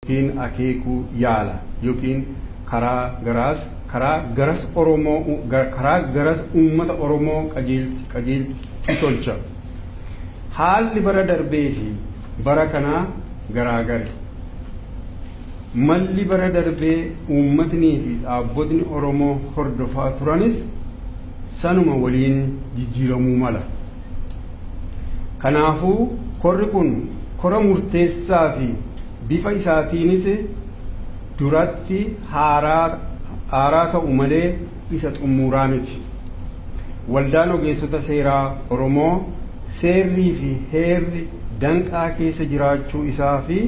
yookiin akeekuu yaala yookiin karaa garas Oromoo karaa garas uummata Oromoo qajeelchuu tolcha. Haalli bara darbee fi bara kanaa garaagari. Malli bara darbee uummatnii fi dhaabbotni Oromoo hordofaa turanis sanuma waliin jijjiiramuu mala. Kanaafuu korri kun kora murteessaa fi bifa isaatiinis duratti haaraa ta'u malee isa xumuraa miti. Waldaan ogeessota seeraa Oromoo seerrii fi heerri danqaa keessa jiraachuu isaa fi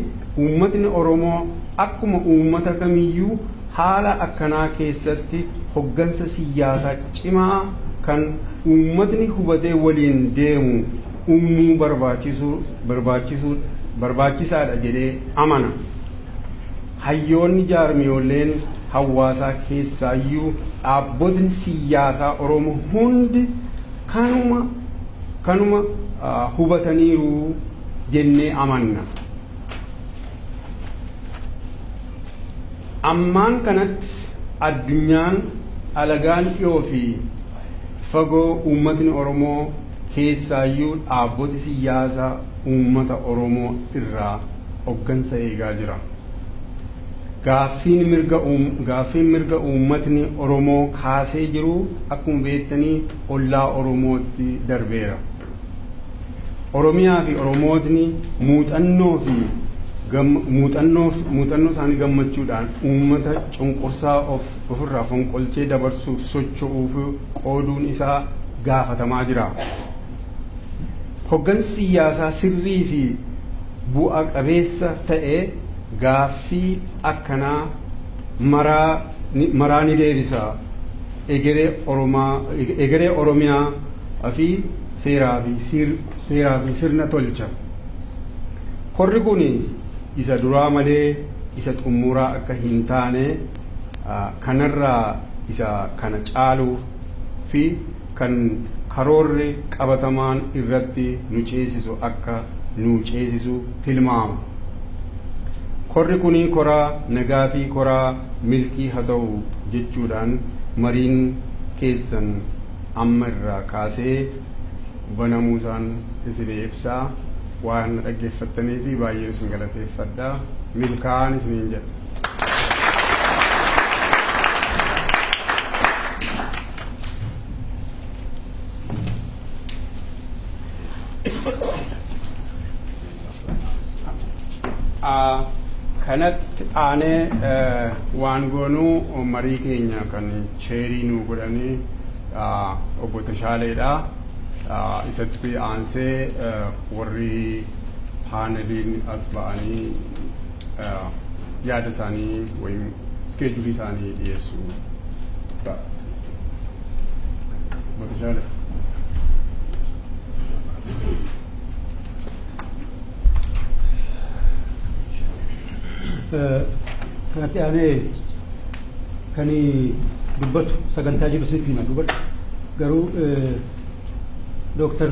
uummatni Oromoo akkuma uummata kamiyyuu haala akkanaa keessatti hoggansa siyaasaa cimaa kan uummatni hubatee waliin deemu uumuu barbaachisaadha jedhee amana. Hayyoonni jaarmiyooleen hawaasaa keessaayyuu dhaabbotni siyaasaa Oromoo hundi kanuma hubataniiru jennee amanna. Ammaan kanatti addunyaan alagaan dhiyoo fi fagoo uummatni Oromoo keessaayyuu dhaabboti siyaasaa uummata Oromoo irraa hoggansa eegaa jira. Gaaffiin mirga uummatni Oromoo kaasee jiru akkuma beektanii ollaa Oromootti darbeera. Oromiyaa fi Oromootni muuxannoo isaanii gammachuudhaan uummata cunqursaa ofirraa fonqolchee dabarsuuf socho'uuf qooduun isaa gaafatamaa jira. Hoggansi siyaasaa sirrii fi bu'a qabeessa ta'e gaaffii akkanaa maraa ni deebisa. Egeree Oromiyaa fi seeraa fi sirna tolcha. Korri kun isa duraa malee isa xumuraa akka hin taane kanarraa isa kana caaluu fi kan karoorri qabatamaan irratti nu ceesisu akka nu ceesisu tilmaama. Korri kun koraa nagaa fi koraa milkii haa ta'u jechuudhaan mariin keessan amma irraa kaasee banamuu isaan isin ibsaa. Waan dhaggeeffattanii fi baay'ee isin galateeffadha. Milkaa'aa isiniin jedha. Kanatti aanee waan goonuu marii keenya kan cheerii nuu godhanii obbo Tashaaleedha. Isatti aansee warri paaneliin as ba'anii yaada isaanii wayim iskeejulii isaanii dhiyeessuu ta'a. Obbo Tashaale. Kanatti aanee kan dubbatu sagantaa jiru sitti hima dubbatu garuu Dr.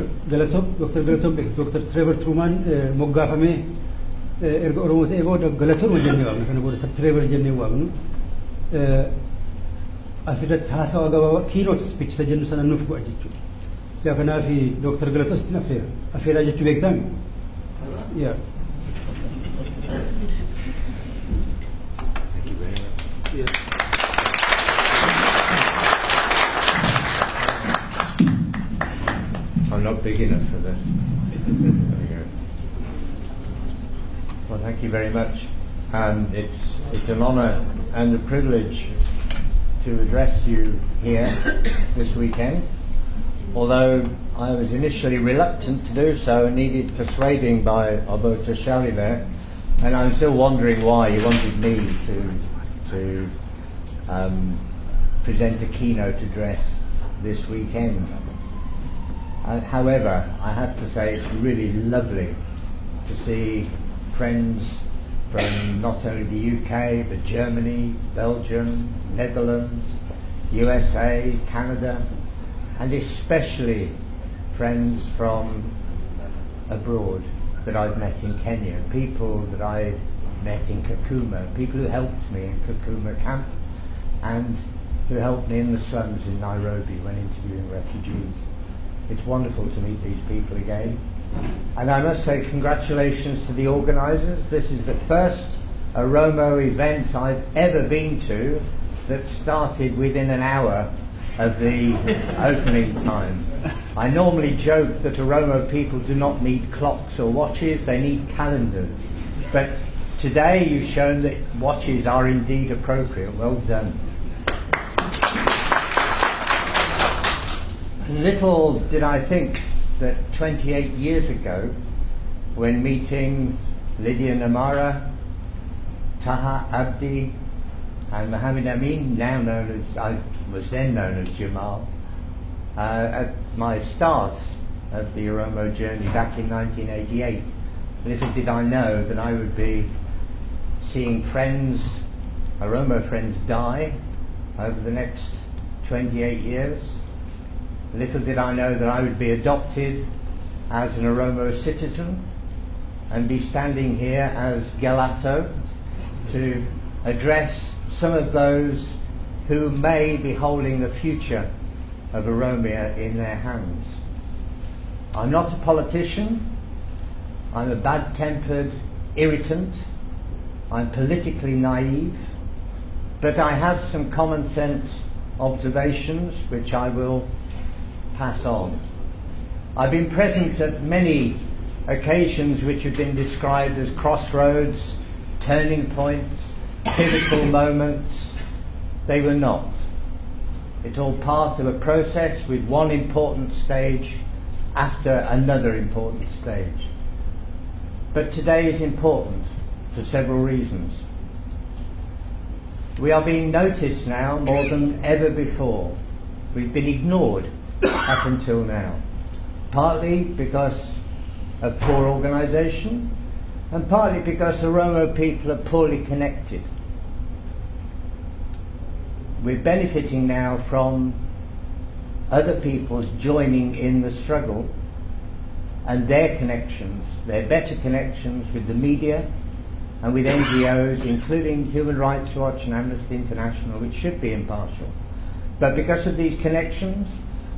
Trevor Truman moggaafamee erga Oromoo ta'ee booda Galatooma jennee waamnu kana booda Trevor jennee waamnu asirratti haasawaa gabaabaa keynote speech isa jennu sana nuuf go'a jechuudha. Yaa kanaaf Dr. Galatoos ittiin affeeraa jechuu beektaami? Yaa. I'm not big enough for this. There we go. Well, thank you very much. And it's an honour and a privilege to address you here this weekend. Although I was initially reluctant to do so and needed persuading by Obbo Tashali there, and I'm still wondering why you wanted me to present a keynote address this weekend. However, I have to say it's really lovely to see friends from not only the UK but Germany, Belgium, Netherlands, USA, Canada, and especially friends from abroad that I've met in Kenya, people that I met in Kakuma, people who helped me in Kakuma camp and who helped me in the slums in Nairobi when interviewing refugees. It's wonderful to meet these people again. And I must say congratulations to the organisers. This is the first Oromo event I've ever been to that started within an hour of the opening time. I normally joke that Oromo people do not need clocks or watches, they need calendars. But today you've shown that watches are indeed appropriate. Well done. Little did I think that 28 years ago, when meeting Lydia Namara, Taha Abdi, and Mohammed Amin, now known as, I was then known as Jamal, at my start of the Oromo journey back in 1988, little did I know that I would be seeing friends, Oromo friends, die over the next 28 years. Little did I know that I would be adopted as an Oromo citizen and be standing here as Gelato to address some of those who may be holding the future of Oromia in their hands. I'm not a politician, I'm a bad-tempered irritant, I'm politically naive, but I have some common sense observations which I will pass on. I've been present at many occasions which have been described as crossroads, turning points, pivotal moments. They were not. It's all part of a process with one important stage after another important stage. But today is important for several reasons. We are being noticed now more than ever before. We've been ignored up until now, partly because of poor organisation and partly because the Oromo people are poorly connected. We're benefiting now from other people's joining in the struggle and their connections, their better connections with the media and with NGOs, including Human Rights Watch and Amnesty International, which should be impartial. But because of these connections,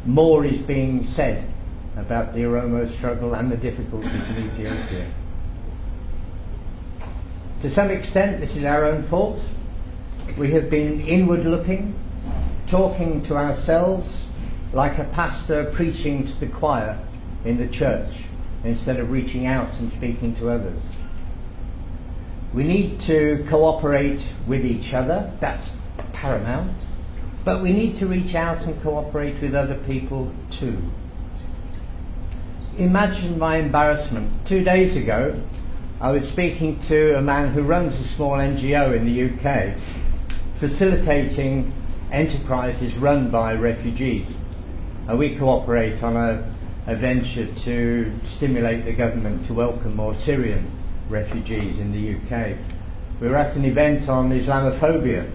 more is being said about the Oromo struggle and the difficulties in Ethiopia. To some extent, this is our own fault. We have been inward looking, talking to ourselves like a pastor preaching to the choir in the church, instead of reaching out and speaking to others. We need to cooperate with each other, that's paramount. But we need to reach out and cooperate with other people too. Imagine my embarrassment. 2 days ago, I was speaking to a man who runs a small NGO in the UK, facilitating enterprises run by refugees. And we cooperate on a venture to stimulate the government to welcome more Syrian refugees in the UK. We were at an event on Islamophobia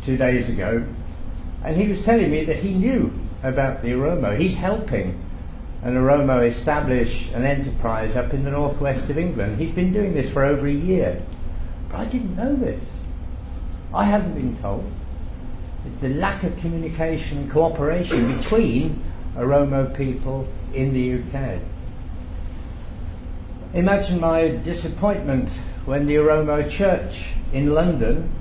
2 days ago, and he was telling me that he knew about the Oromo. He's helping an Oromo establish an enterprise up in the northwest of England. He's been doing this for over a year. But I didn't know this. I haven't been told. It's the lack of communication and cooperation between Oromo people in the UK. Imagine my disappointment when the Oromo Church in London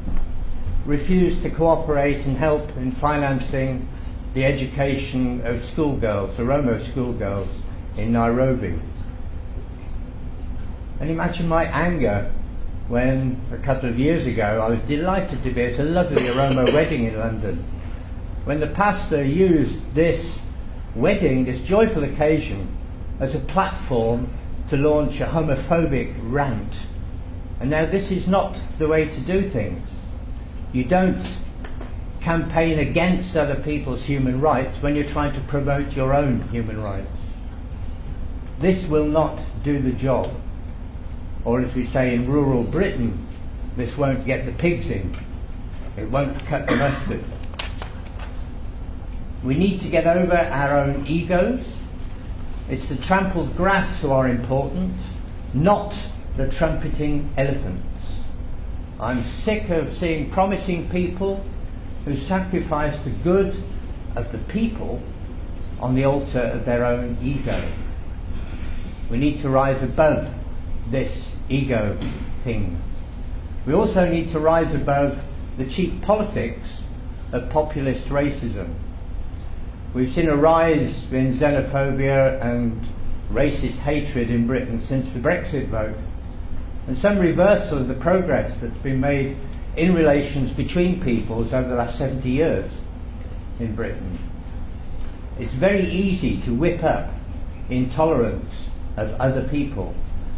refused to cooperate and help in financing the education of schoolgirls, Oromo schoolgirls in Nairobi. And imagine my anger when a couple of years ago I was delighted to be at a lovely Oromo wedding in London, when the pastor used this wedding, this joyful occasion, as a platform to launch a homophobic rant. And now this is not the way to do things. You don't campaign against other people's human rights when you're trying to promote your own human rights. This will not do the job. Or as we say in rural Britain, this won't get the pigs in. It won't cut the mustard. We need to get over our own egos. It's the trampled grass who are important, not the trumpeting elephants. I'm sick of seeing promising people who sacrifice the good of the people on the altar of their own ego. We need to rise above this ego thing. We also need to rise above the cheap politics of populist racism. We've seen a rise in xenophobia and racist hatred in Britain since the Brexit vote, and some reversal of the progress that's been made in relations between peoples over the last 70 years in Britain. It's very easy to whip up intolerance of other people,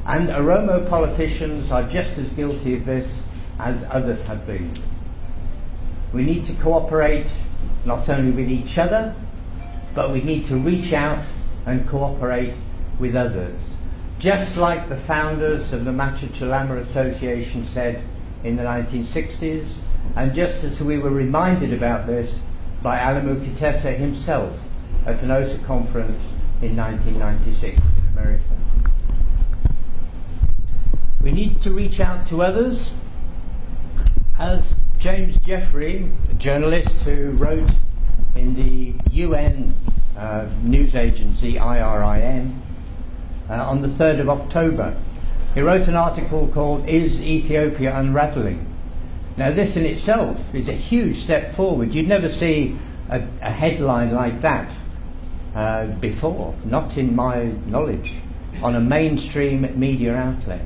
and Oromo politicians are just as guilty of this as others have been. We need to cooperate not only with each other, but we need to reach out and cooperate with others. Just like the founders of the Machachalama Association said in the 1960s, and just as we were reminded about this by Alamu Kitesa himself at an OSA conference in 1996 in America. We need to reach out to others. As James Jeffrey, a journalist who wrote in the UN news agency IRIN on the 3rd of October, he wrote an article called "Is Ethiopia Unraveling?" Now this in itself is a huge step forward. You'd never see a headline like that before, not in my knowledge, on a mainstream media outlet.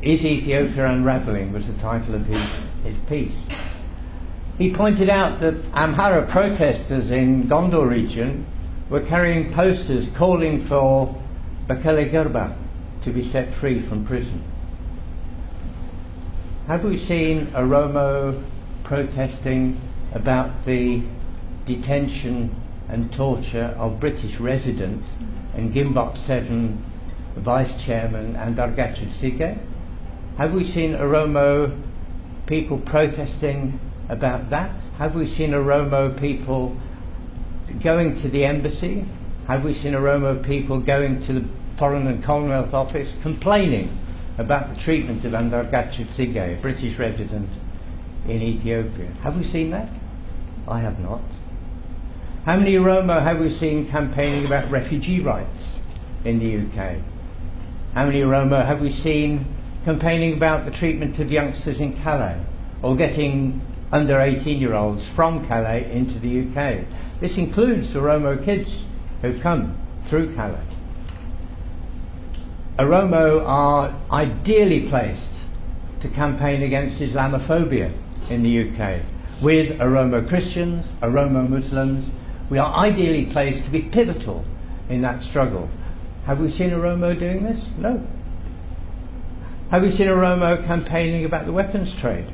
"Is Ethiopia Unraveling?" was the title of his piece. He pointed out that Amhara protesters in Gondor region were carrying posters calling for Bekele Gerba to be set free from prison. Have we seen Oromo protesting about the detention and torture of British residents and Gimbok 7 Vice Chairman and Dargachu Sige? Have we seen Oromo people protesting about that? Have we seen Oromo people going to the embassy? Have we seen Oromo people going to the Foreign and Commonwealth Office complaining about the treatment of Andargachu Sige, a British resident in Ethiopia? Have we seen that? I have not. How many Oromo have we seen campaigning about refugee rights in the UK? How many Oromo have we seen campaigning about the treatment of youngsters in Calais, or getting under 18-year-olds from Calais into the UK? This includes Oromo kids who come through Calais. Oromo are ideally placed to campaign against Islamophobia in the UK. With Oromo Christians, Oromo Muslims, we are ideally placed to be pivotal in that struggle. Have we seen Oromo doing this? No. Have we seen Oromo campaigning about the weapons trade?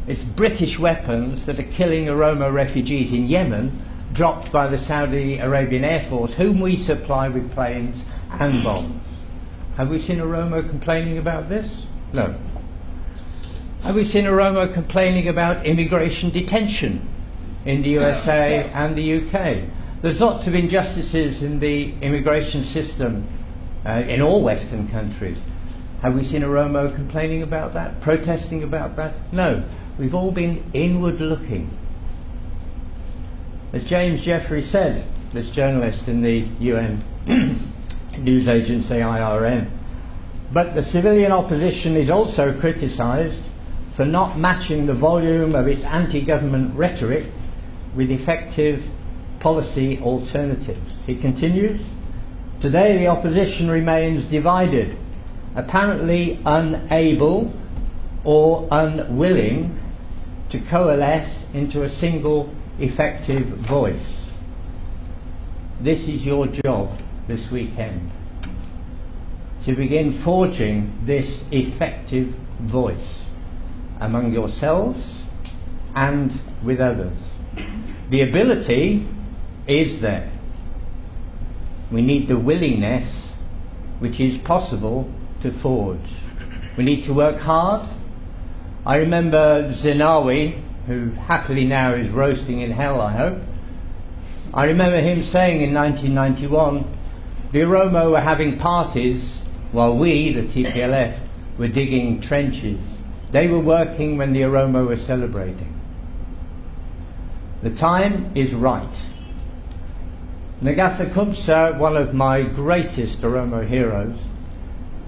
It's British weapons that are killing Oromo refugees in Yemen, dropped by the Saudi Arabian Air Force, whom we supply with planes and bombs. Have we seen Oromo complaining about this? No. Have we seen Oromo complaining about immigration detention in the USA and the UK? There's lots of injustices in the immigration system in all Western countries. Have we seen Oromo complaining about that, protesting about that? No. We've all been inward looking. As James Jeffrey said, this journalist in the UN news agency IRN, but the civilian opposition is also criticised for not matching the volume of its anti-government rhetoric with effective policy alternatives. He continues, today the opposition remains divided, apparently unable or unwilling to coalesce into a single effective voice. This is your job this weekend, to begin forging this effective voice among yourselves and with others. The ability is there. We need the willingness, which is possible, to forge. We need to work hard. I remember Zenawi, who happily now is roasting in hell, I hope. I remember him saying in 1991, the Oromo were having parties while we, the TPLF, were digging trenches They were working when the Oromo were celebrating. The time is right. Ngasa Kumsa, one of my greatest Oromo heroes,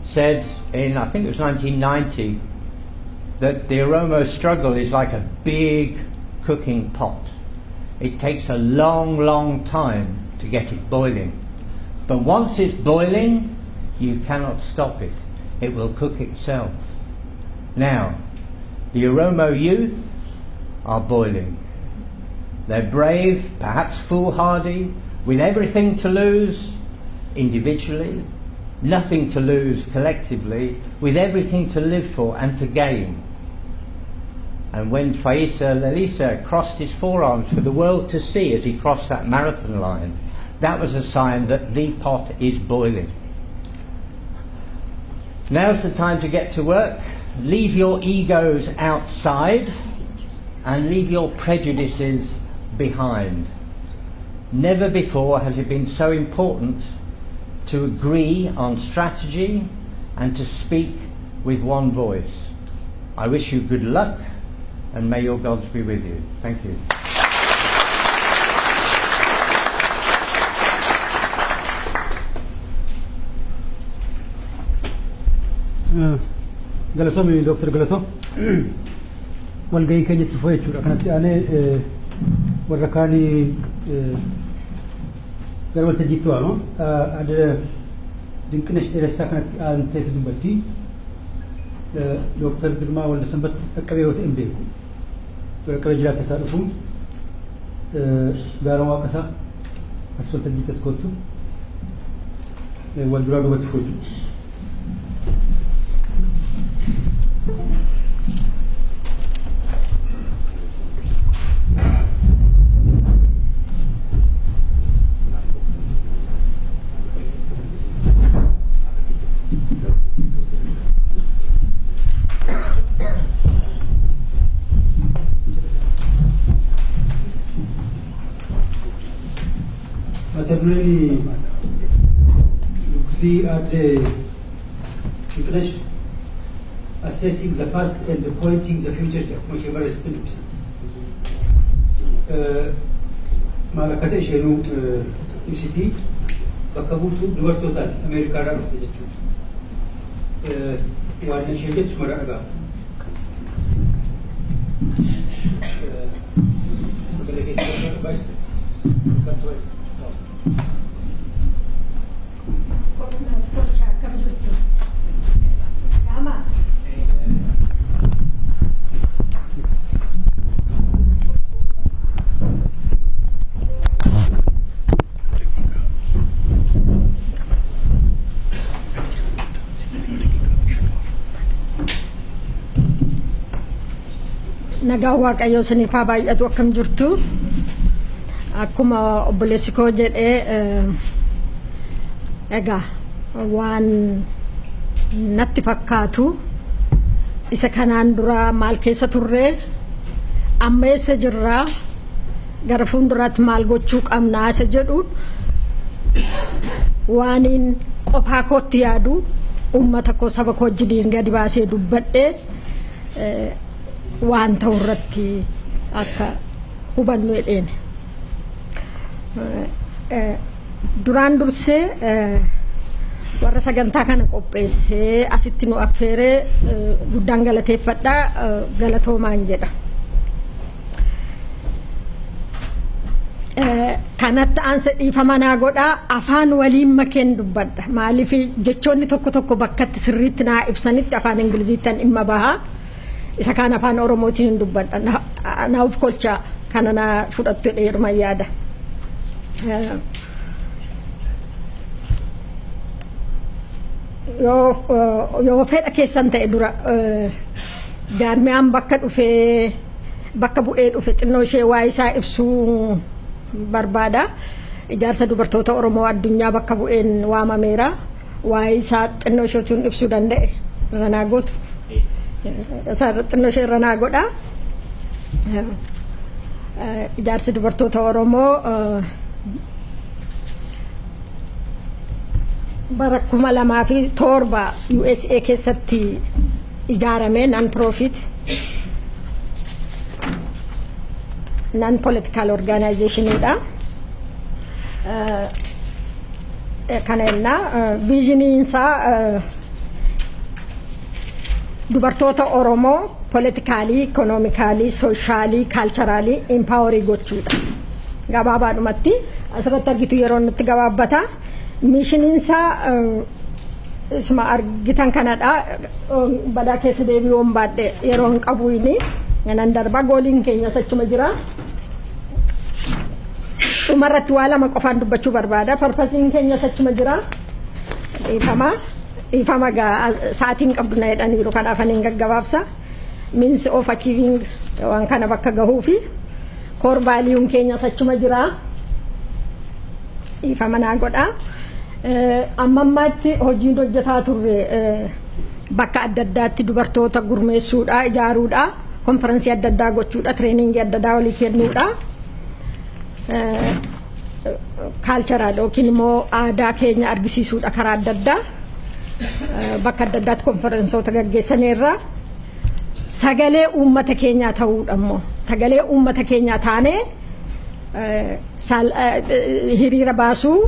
said in, I think it was 1990, that the Oromo struggle is like a big cooking pot. It takes a long, long time to get it boiling. But once it's boiling, you cannot stop it. It will cook itself. Now, the Oromo youth are boiling. They're brave, perhaps foolhardy, with everything to lose individually, nothing to lose collectively, with everything to live for and to gain. And when Faisa Lalisa crossed his forearms for the world to see as he crossed that marathon line, that was a sign that the pot is boiling. Now's the time to get to work. Leave your egos outside and leave your prejudices behind. Never before has it been so important to agree on strategy and to speak with one voice. I wish you good luck and may your gods be with you. Thank you. Galatomi Dr. Galato. Walga'iin keenyatti fufee jechuudha. Kanatti aanee warra kaanii gara waltajjiitti waama. Adda dinqinesh dheeressaa kanatti aanteetu dubbatti. Dr. Girmaa Waldasanbat dhaqqabee yoo ta'e hin beeku. Dhaqqabee jiraata isaa dhufu gaara waaqasaa as waltajjiitti as kootu wal duraa duubatti fuudhu. Really, we are assessing the past and pointing the future. Whichever steps. Malakate ishenu ibsiti bakka buutu dubartootaati Ameerikaadhaa dhufte jechuudha. Waan ishee jettu mara dhagaa. Sagalee keessatti barbaachisa. Nagaa Waaqayyoo isiniif haa baay'atu akkam jirtu. Akkuma obboleessi koo jedhee egaa waan natti fakkaatu isa kanaan dura maal keessa turree amma eessa jirraa gara fuulduraatti maal gochuu qabnaa isa jedhu waaniin qofaa kootti yaadu uummata koo saba koo wajjin gadi baasee dubbadhee waan ta'u irratti akka hubannu jedheeni. Duraan dursee warra sagantaa kana qopheessee asitti nu affeeree guddaan galateeffadha galatoomaan jedha. Kanatti aansa dhiifama naa godhaa afaan waliin makeen dubbadha. Maaliif jechoonni tokko tokko bakkatti sirriitti naa ibsanitti afaan Ingiliziittan dhimma bahaa. Isa kaan afaan Oromootiin dubbadha. Naaf kolcha kana naa fudhattu dheeruma yaada. Yoo fedha keessan ta'e dura jaarmiyaan bakka dhufee bakka bu'ee dhufe xinnoo ishee waa isaa ibsuu barbaada. Ijaarsa dubartoota Oromoo addunyaa bakka bu'een waamameera. Waa isaa xinnoo isheetuun ibsuu danda'e ranaa gootu. Xinnoo ishee ranaa godha. Ijaarsi dubartoota Oromoo bara 2007 USA keessatti ijaarame non-profit non-political organizationidha. Kanenna visioninsa dubartoota Oromoo politically, economically, socially, culturally empowering gochuudha. Gabaabaadhumatti asirratti argitu yeroo nutti gabaabbata. Missioninsa isma argitan kanadha. Badaa keessa deebi'uun baadhe yeroo hin qabu inni nan darba gooliin keenya sachuma jira. Umarratti waa lama qofaan dubbachuu barbaada. Purpose keenya sachuma jira. Ifama sa'aatiin qabdu na jedhaniiru kanaaf ani gaggabaabsa. Means of achieving waan kana bakka gahuu fi core value keenya sachuma jira. Ifama naa godha. Amma ammaatti hojiin hojjetaa turre bakka adda addaatti dubartoota gurmeessuudha, ijaaruudha, konferansii adda addaa gochuudha, treeningii adda addaa walii kennuudha. Cultural yookiin immoo aadaa keenya argisiisuudha karaa adda addaa. Bakka adda addaatti konferensoota gaggeessaneerra. Sagalee uummata keenyaa ta'uudha immoo sagalee uummata keenyaa taanee hiriira baasuu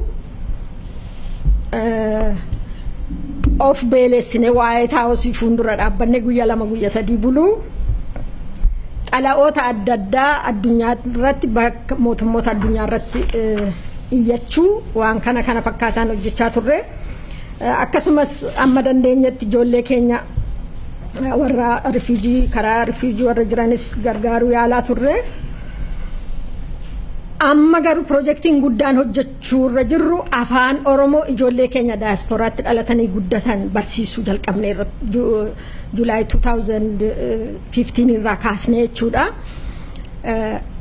of beelessine waa'ee taa'usii fuuldura dhaabbanne guyyaa lama guyyaa sadii buluu xalaoota adda addaa addunyaa irratti bakka mootummoota addunyaa irratti iyyachuu waan kana fakkaataan hojjechaa turre. Akkasumas amma dandeenyetti ijoollee keenya warra refugee karaa refugee warra jiranis gargaaruu yaalaa turre. Amma garuu projektiin guddaan hojjechuu irra jirru afaan Oromoo ijoollee keenya diasporaatti dhalatanii guddatan barsiisuu jalqabne July 2015 irraa kaasnee jechuudha.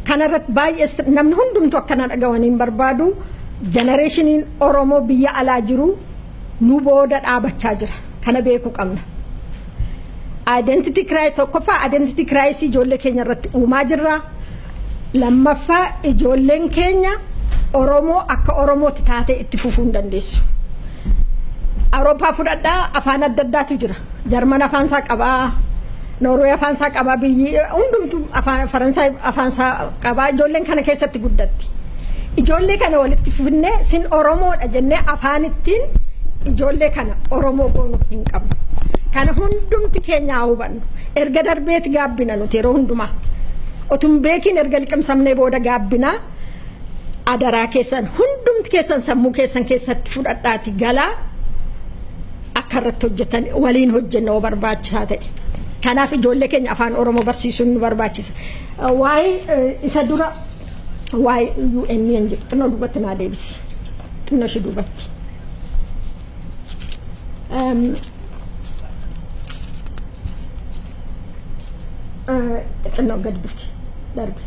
Kanarratti baay'ee namni hundumtu akkana dhagawaniin barbaadu generationiin Oromoo biyya alaa jiru nu booda dhaabachaa jira. Kana beekuu qabna. Identity crisis tokkoffaa identity crisis ijoollee keenya irratti uumaa jirra. Lammaffaa ijoolleen keenya Oromoo akka Oromootti taatee itti fufuu hin dandeessu. Awurooppaa fudhadhaa afaan adda addaatu jira. Jarman afaan isaa qabaa, Noorwee afaan isaa qabaa, biyyi hundumtu Faransaay afaan isaa qabaa. Ijoolleen kana keessatti guddatti. Ijoollee kana walitti fufnee sin Oromoodha jennee afaanittiin ijoollee kana Oromoo goonuu hin qabnu. Kana hundumti keenya hubannu. Erga darbeeti gaabbina nuti yeroo hundumaa. Otun beekin erga liqimsamnee booda gaabbina adaraa keessan hundumti keessan sammuu keessan keessatti fudhadhaati galaa akka irratti hojjetan waliin hojjenna barbaachisaa ta'e. Kanaaf ijoollee keenya afaan Oromoo barsiisuun nu barbaachisa. Waa'ee isa dura waa'ee UN jedhu xinnoo duubatti naa deebisi. Xinnoo ishee duubatti. Xinnoo gadi buti. Darbe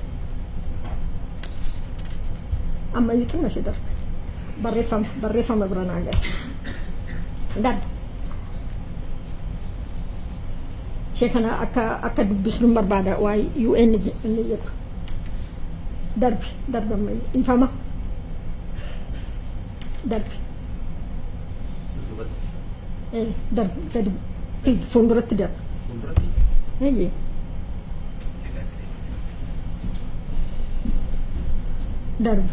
amma yitu na shidar barreeffama bira naa gala darbe ishee kana akka dubbisnu barbaada waa'ee UN inni jedhu darbe amma ifama darbe gadi fuulduratti darbe darbe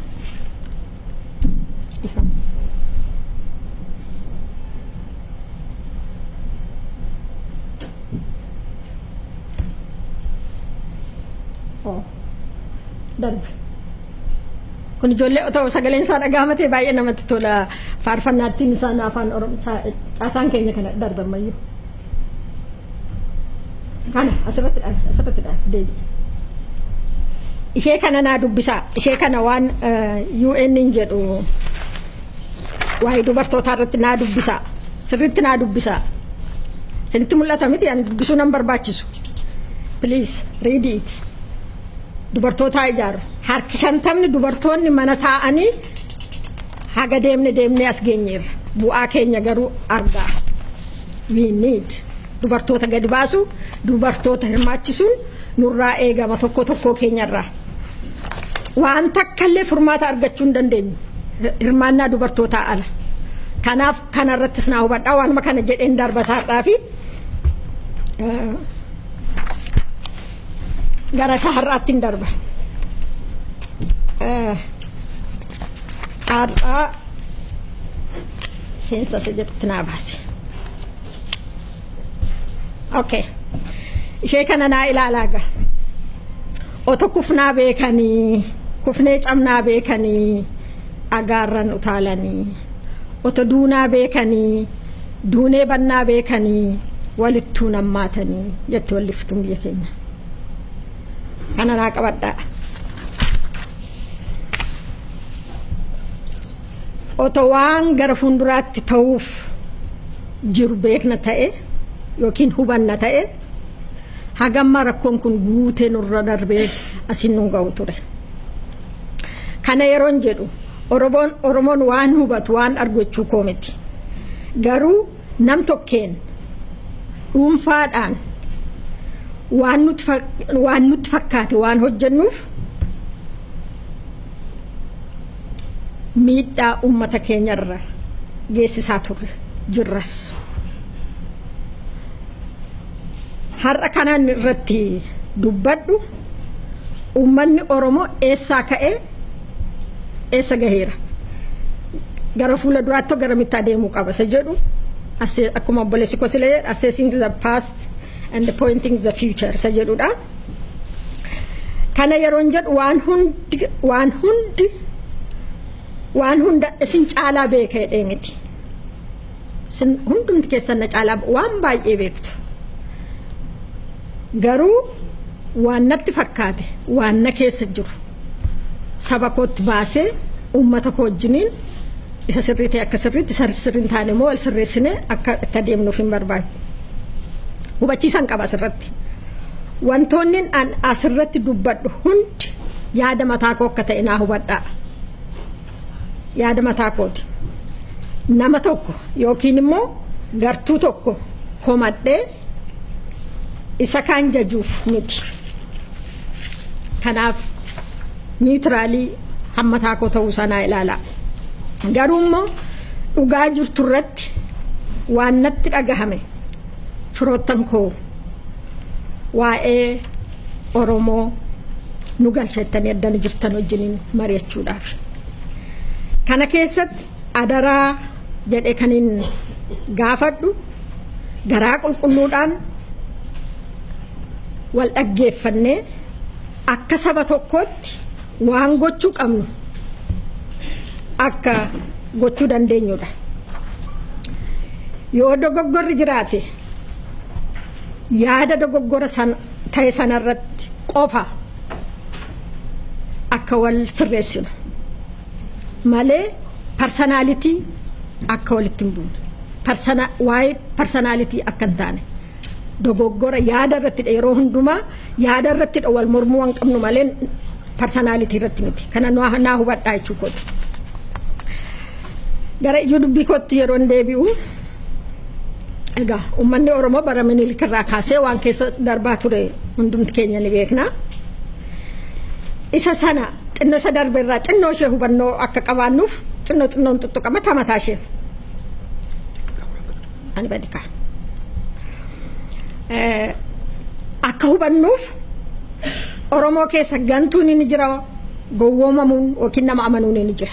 ifam darbe kun ijoollee otoo sagaleen isaa dhagahamatee baay'ee namatti tola. Faarfannaattiin isaan afaan Oromoo caasaan keenya kana darbe ammayyuu kana asirratti deebi. Ishee kana naa dubbisa. Ishee kana waan UN jedhu waa'ee dubartootaa irratti naa dubbisa. Sirriitti naa dubbisa. Sinitti mul'ata miti ani dubbisuu nan barbaachisu. Please read it. Dubartootaa ijaaru. Harki 50 dubartoonni mana taa'anii haga deemnee as geenyeerra. Bu'aa keenya garuu argaa. We need dubartoota gadi baasu, dubartoota hirmaachisuun nurraa eegama tokko keenyarraa. Waan takkallee furmaata argachuu hin dandeenyu. Hirmaannaa dubartootaa ala. Kanaaf kanarrattis naa hubadhaa waanuma kana jedheen darbasaadhaa fi gara saharraattiin darba. Har'a seensa jedhutti naa baase. Okay. Ishee kana naa ilaalaa gaa. Oto kufnaa beekanii, kufnee cabnaa beekanii, agaarran utaalanii. Oto duunaa beekanii, duunee bannaa beekanii, walittuu nammaatanii jetti walliftuun biyya keenya. Kana naa qabadhaa. Oto waan gara fuulduraatti ta'uuf jiru beekna ta'e yookiin hubanna ta'e hagamma rakkoon kun guutee nurra darbee asin nu ga'u ture. Kana yeroon jedhu Oromoon waan hubatu waan argu jechuu koo miti. Garuu nam tokkeen dhuunfaadhaan waan nutti fakkaate waan hojjennuuf miidhaa uummata keenyarra geessisaa turre jirras. Har'a kanaan irratti dubbadhu uummanni Oromoo eessaa ka'ee eessa gaheera. Gara fuula duraatti gara mitti adeemuu qaba isa jedhu akkuma obboleessi koo sila jedhu assessing the past and pointing the future isa jedhudha. Kana yeroon jedhu waan hunda isin caalaa beekee miti. Isin hundumti keessan na caalaa waan baay'ee beektu. Garuu waan natti fakkaate waan na keessa jiru saba kootti baasee uummata koo wajjiniin isa sirrii ta'e akka sirriitti sirriin taane moo wal sirreessine akka itti adeemnuuf hin barbaadu. Hubachiisan qaba asirratti. Wantoonni an asirratti dubbadhu hundi yaada mataa koo akka ta'e naa hubadhaa. Yaada mataa kooti. Nama tokko yookiin immoo gartuu tokko komadhee isa kaan jajuuf miti. Kanaaf niitiraalii hammataa koo ta'uu sanaa ilaalaa. Garuu immoo dhugaa jirtu irratti waan natti dhagahame firoottan koo waa'ee Oromoo nu galchettanii addana jirtan wajjiniin mari'achuudhaaf. Kana keessatti adaraa jedhee kaniin gaafadhu garaa qulqulluudhaan wal dhaggeeffannee akka saba tokkootti waan gochuu qabnu akka gochuu dandeenyudha. Yoo dogoggorri jiraate yaada dogoggora ta'e sanarratti qofa akka wal sirreessinu malee personality akka walitti hin buune waa'ee personality akka hin taane dogoggora yaada irratti yeroo hundumaa yaada irratti wal mormuu waan qabnu malee personality irratti miti. Kana naa hubadhaa jechuu kooti. Gara ijoo dubbii kootti yeroo deebi'u egaa uummanni Oromoo bara Minilik irraa kaasee waan keessa darbaa ture hundumti keenya ni beekna. Isa sana xinnoo isa darbe irraa xinnoo ishee hubannoo akka qabaannuuf xinnoon tuttuqama mataa ishee. Ani badikaa. Akka hubannuuf Oromoo keessa gantuun ni jira, gowwoomamuun yookiin nama amanuun ni jira.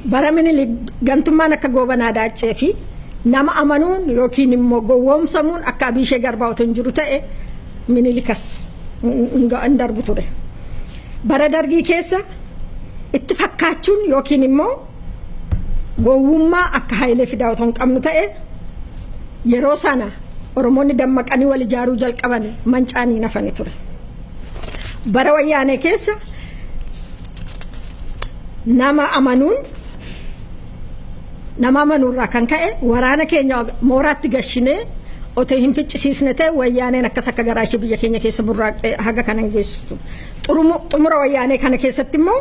Bara Minilik gantummaan akka goobanaa daachee fi nama amanuun yookiin immoo gowwoomsamuun akka Abishee Garbaa hin jiru ta'e Minilikas hin darbu ture. Bara Dargii keessa itti fakkaachuun yookiin immoo gowwummaa akka Hayilee Fidaa hin qabnu ta'e yeroo sana Oromoonni dammaqanii wal ijaaruu jalqaban mancaanii nafani ture. Bara Wayyaanee keessa nama amanuurraa kan ka'e waraana keenya mooraatti gashinee otoo hin ficcisiisne ta'e Wayyaaneen akkas akka garaashee biyya keenya keessa burraaqxee haga kana geessistu. Xumura Wayyaanee kana keessatti immoo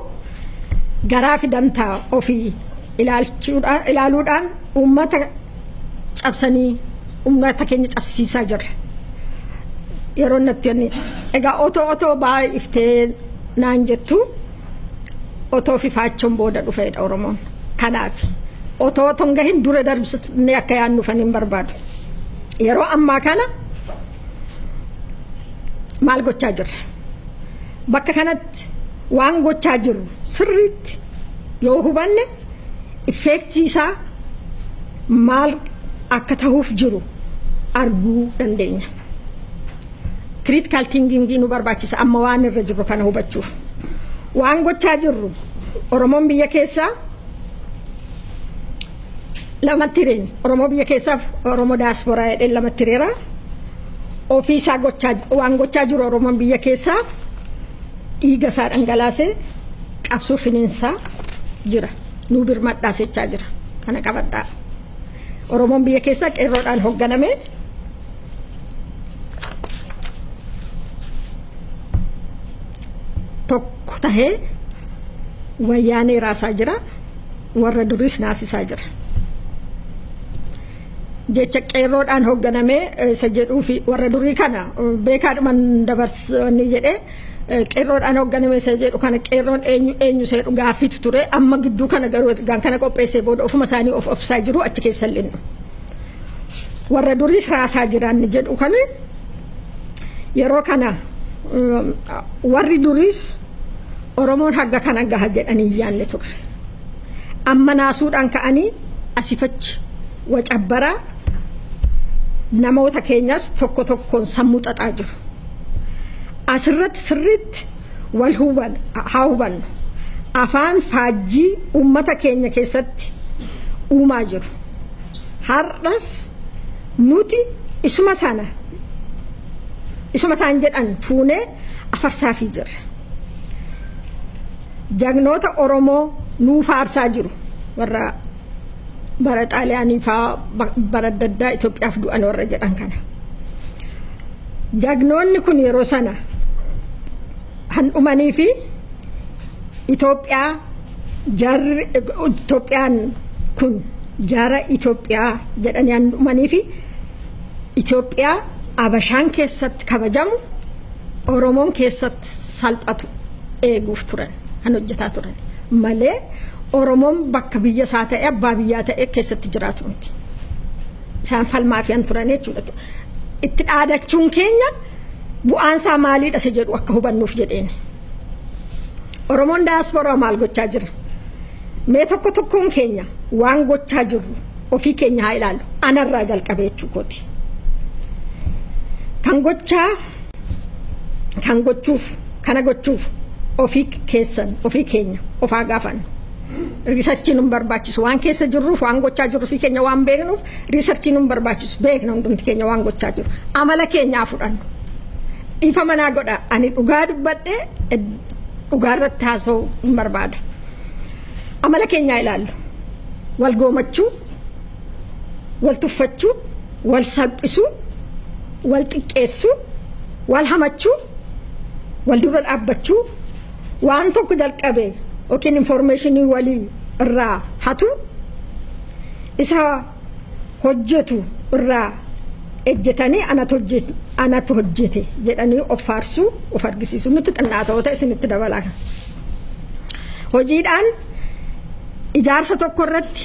garaa fi dantaa ofii ilaaluudhaan uummata cabsanii uummata keenya cabsiisaa jirra. Yeroo natti egaa otoo baay'iftee naan jettu otoo fifaachuun booda dhufeedha Oromoon. Kanaaf otoo tonga hin dura darbisnee akka yaannuufan hin barbaadu. Yeroo ammaa kana maal gochaa jirra bakka kanatti waan gochaa jiru sirriitti yoo hubanne effektii isaa maal akka ta'uuf jiru arguu dandeenya critical thinking nu barbaachisa amma waan irra jiru kana hubachuuf waan gochaa jirru Oromoon biyya keessaa lamatti reeni Oromoo biyya keessaaf Oromoo diaspora jedhee lamatti reera ofii isaa waan gochaa jiru Oromoon biyya keessaa dhiiga isaa dhangalaasee qabsoo finiinsaa jira nu birmadhaa sechaa jira kana qabadhaa Oromoon biyya keessaa qeerroodhaan hoogganame tokko tahee wayyaanee raasaa jira warra duris naasisaa jira jecha qeerroodhaan hoogganame isa jedhuu fi warra durii kana beekaadhuman dabarsanii jedhee qeerroodhaan hoogganame isa jedhu kana qeerroon eenyu seedhu gaaffiitu ture amma gidduu kana garuu gaan kana qopheessee booda ofuma isaanii of obsaa jiru achi keessa illee warra duris raasaa jiran jedhu kana yeroo kana warri duris Oromoon hagga kana gaha jedhanii yaanne ture amma naasuudhaan ka'anii asifachi wacabbara namoota keenyas tokko tokkoon sammuu xaxaa jiru asirratti sirriitti wal hubannu afaan faajjii uummata keenya keessatti uumaa jiru har'as nuti isuma isaan jedhan fuunee afarsaafii jirra jagnoota Oromoo nuu faarsaa jiru warra bara xaaliyaanii faa bara daddaa Itoophiyaaf du'an warra jedhan kana jagnoonni kun yeroo sana handhumanii fi Itoophiyaan kun jaara Itoophiyaa jedhanii handhumanii fi Itoophiyaa Abashaan keessatti kabajamu Oromoon keessatti salphatu eeguuf turan han hojjetaa turan malee Oromoon bakka biyya isaa ta'e abbaa biyyaa ta'e keessatti jiraatu miti isaan falmaa fi an turan jechuudha itti dhaadachuun keenya bu'aan isaa maaliidha se jedhu akka hubannuuf jedheen Oromoon diaspora maal gochaa jira mee tokko tokkoon keenya waan gochaa jirru ofii keenya haa ilaallu anarraa jalqabee jechuu kooti kana gochuuf ofii keessan ofii keenya ofaa gaafannu riisarchiin nu barbaachisu waan keessa jirruuf waan gochaa jirru fi keenya waan beeknuuf riisarchiin nu barbaachisu beekna hundumti keenya waan gochaa jiru amala keenyaa fudhannu ifa manaa godha ani dhugaa dubbadhee dhugaa irratti haasa'uu hin barbaada amala keenyaa ilaallu wal goomachuu wal tuffachuu wal salphisuu wal xiqqeessuu wal hamachuu wal dura dhaabbachuu waan tokko jalqabe yookiin informationii walii irraa hatu isa hojjetu irraa ejjetanii anatu hojjete jedhanii of faarsuu of argisiisu nuti xinnaa ta'ota isinitti dabalaa hojiidhaan ijaarsa tokko irratti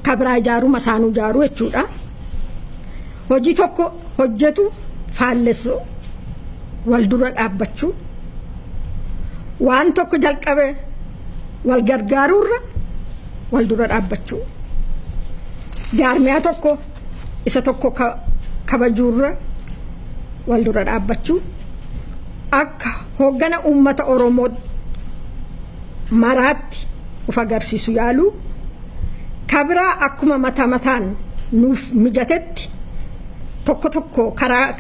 kabraa ijaaruu masaanuu ijaaruu jechuudha hojii tokko hojjetu faallessoo wal dura dhaabbachuu waan tokko jalqabe wal gargaaruurra wal dura dhaabbachuu jaarmiyaa tokko isa tokko kabajuurra wal dura dhaabbachuu akka hooggana uummata Oromoo maraatti uf agarsiisu yaaluu kabraa akkuma mataan nuuf mijatetti tokko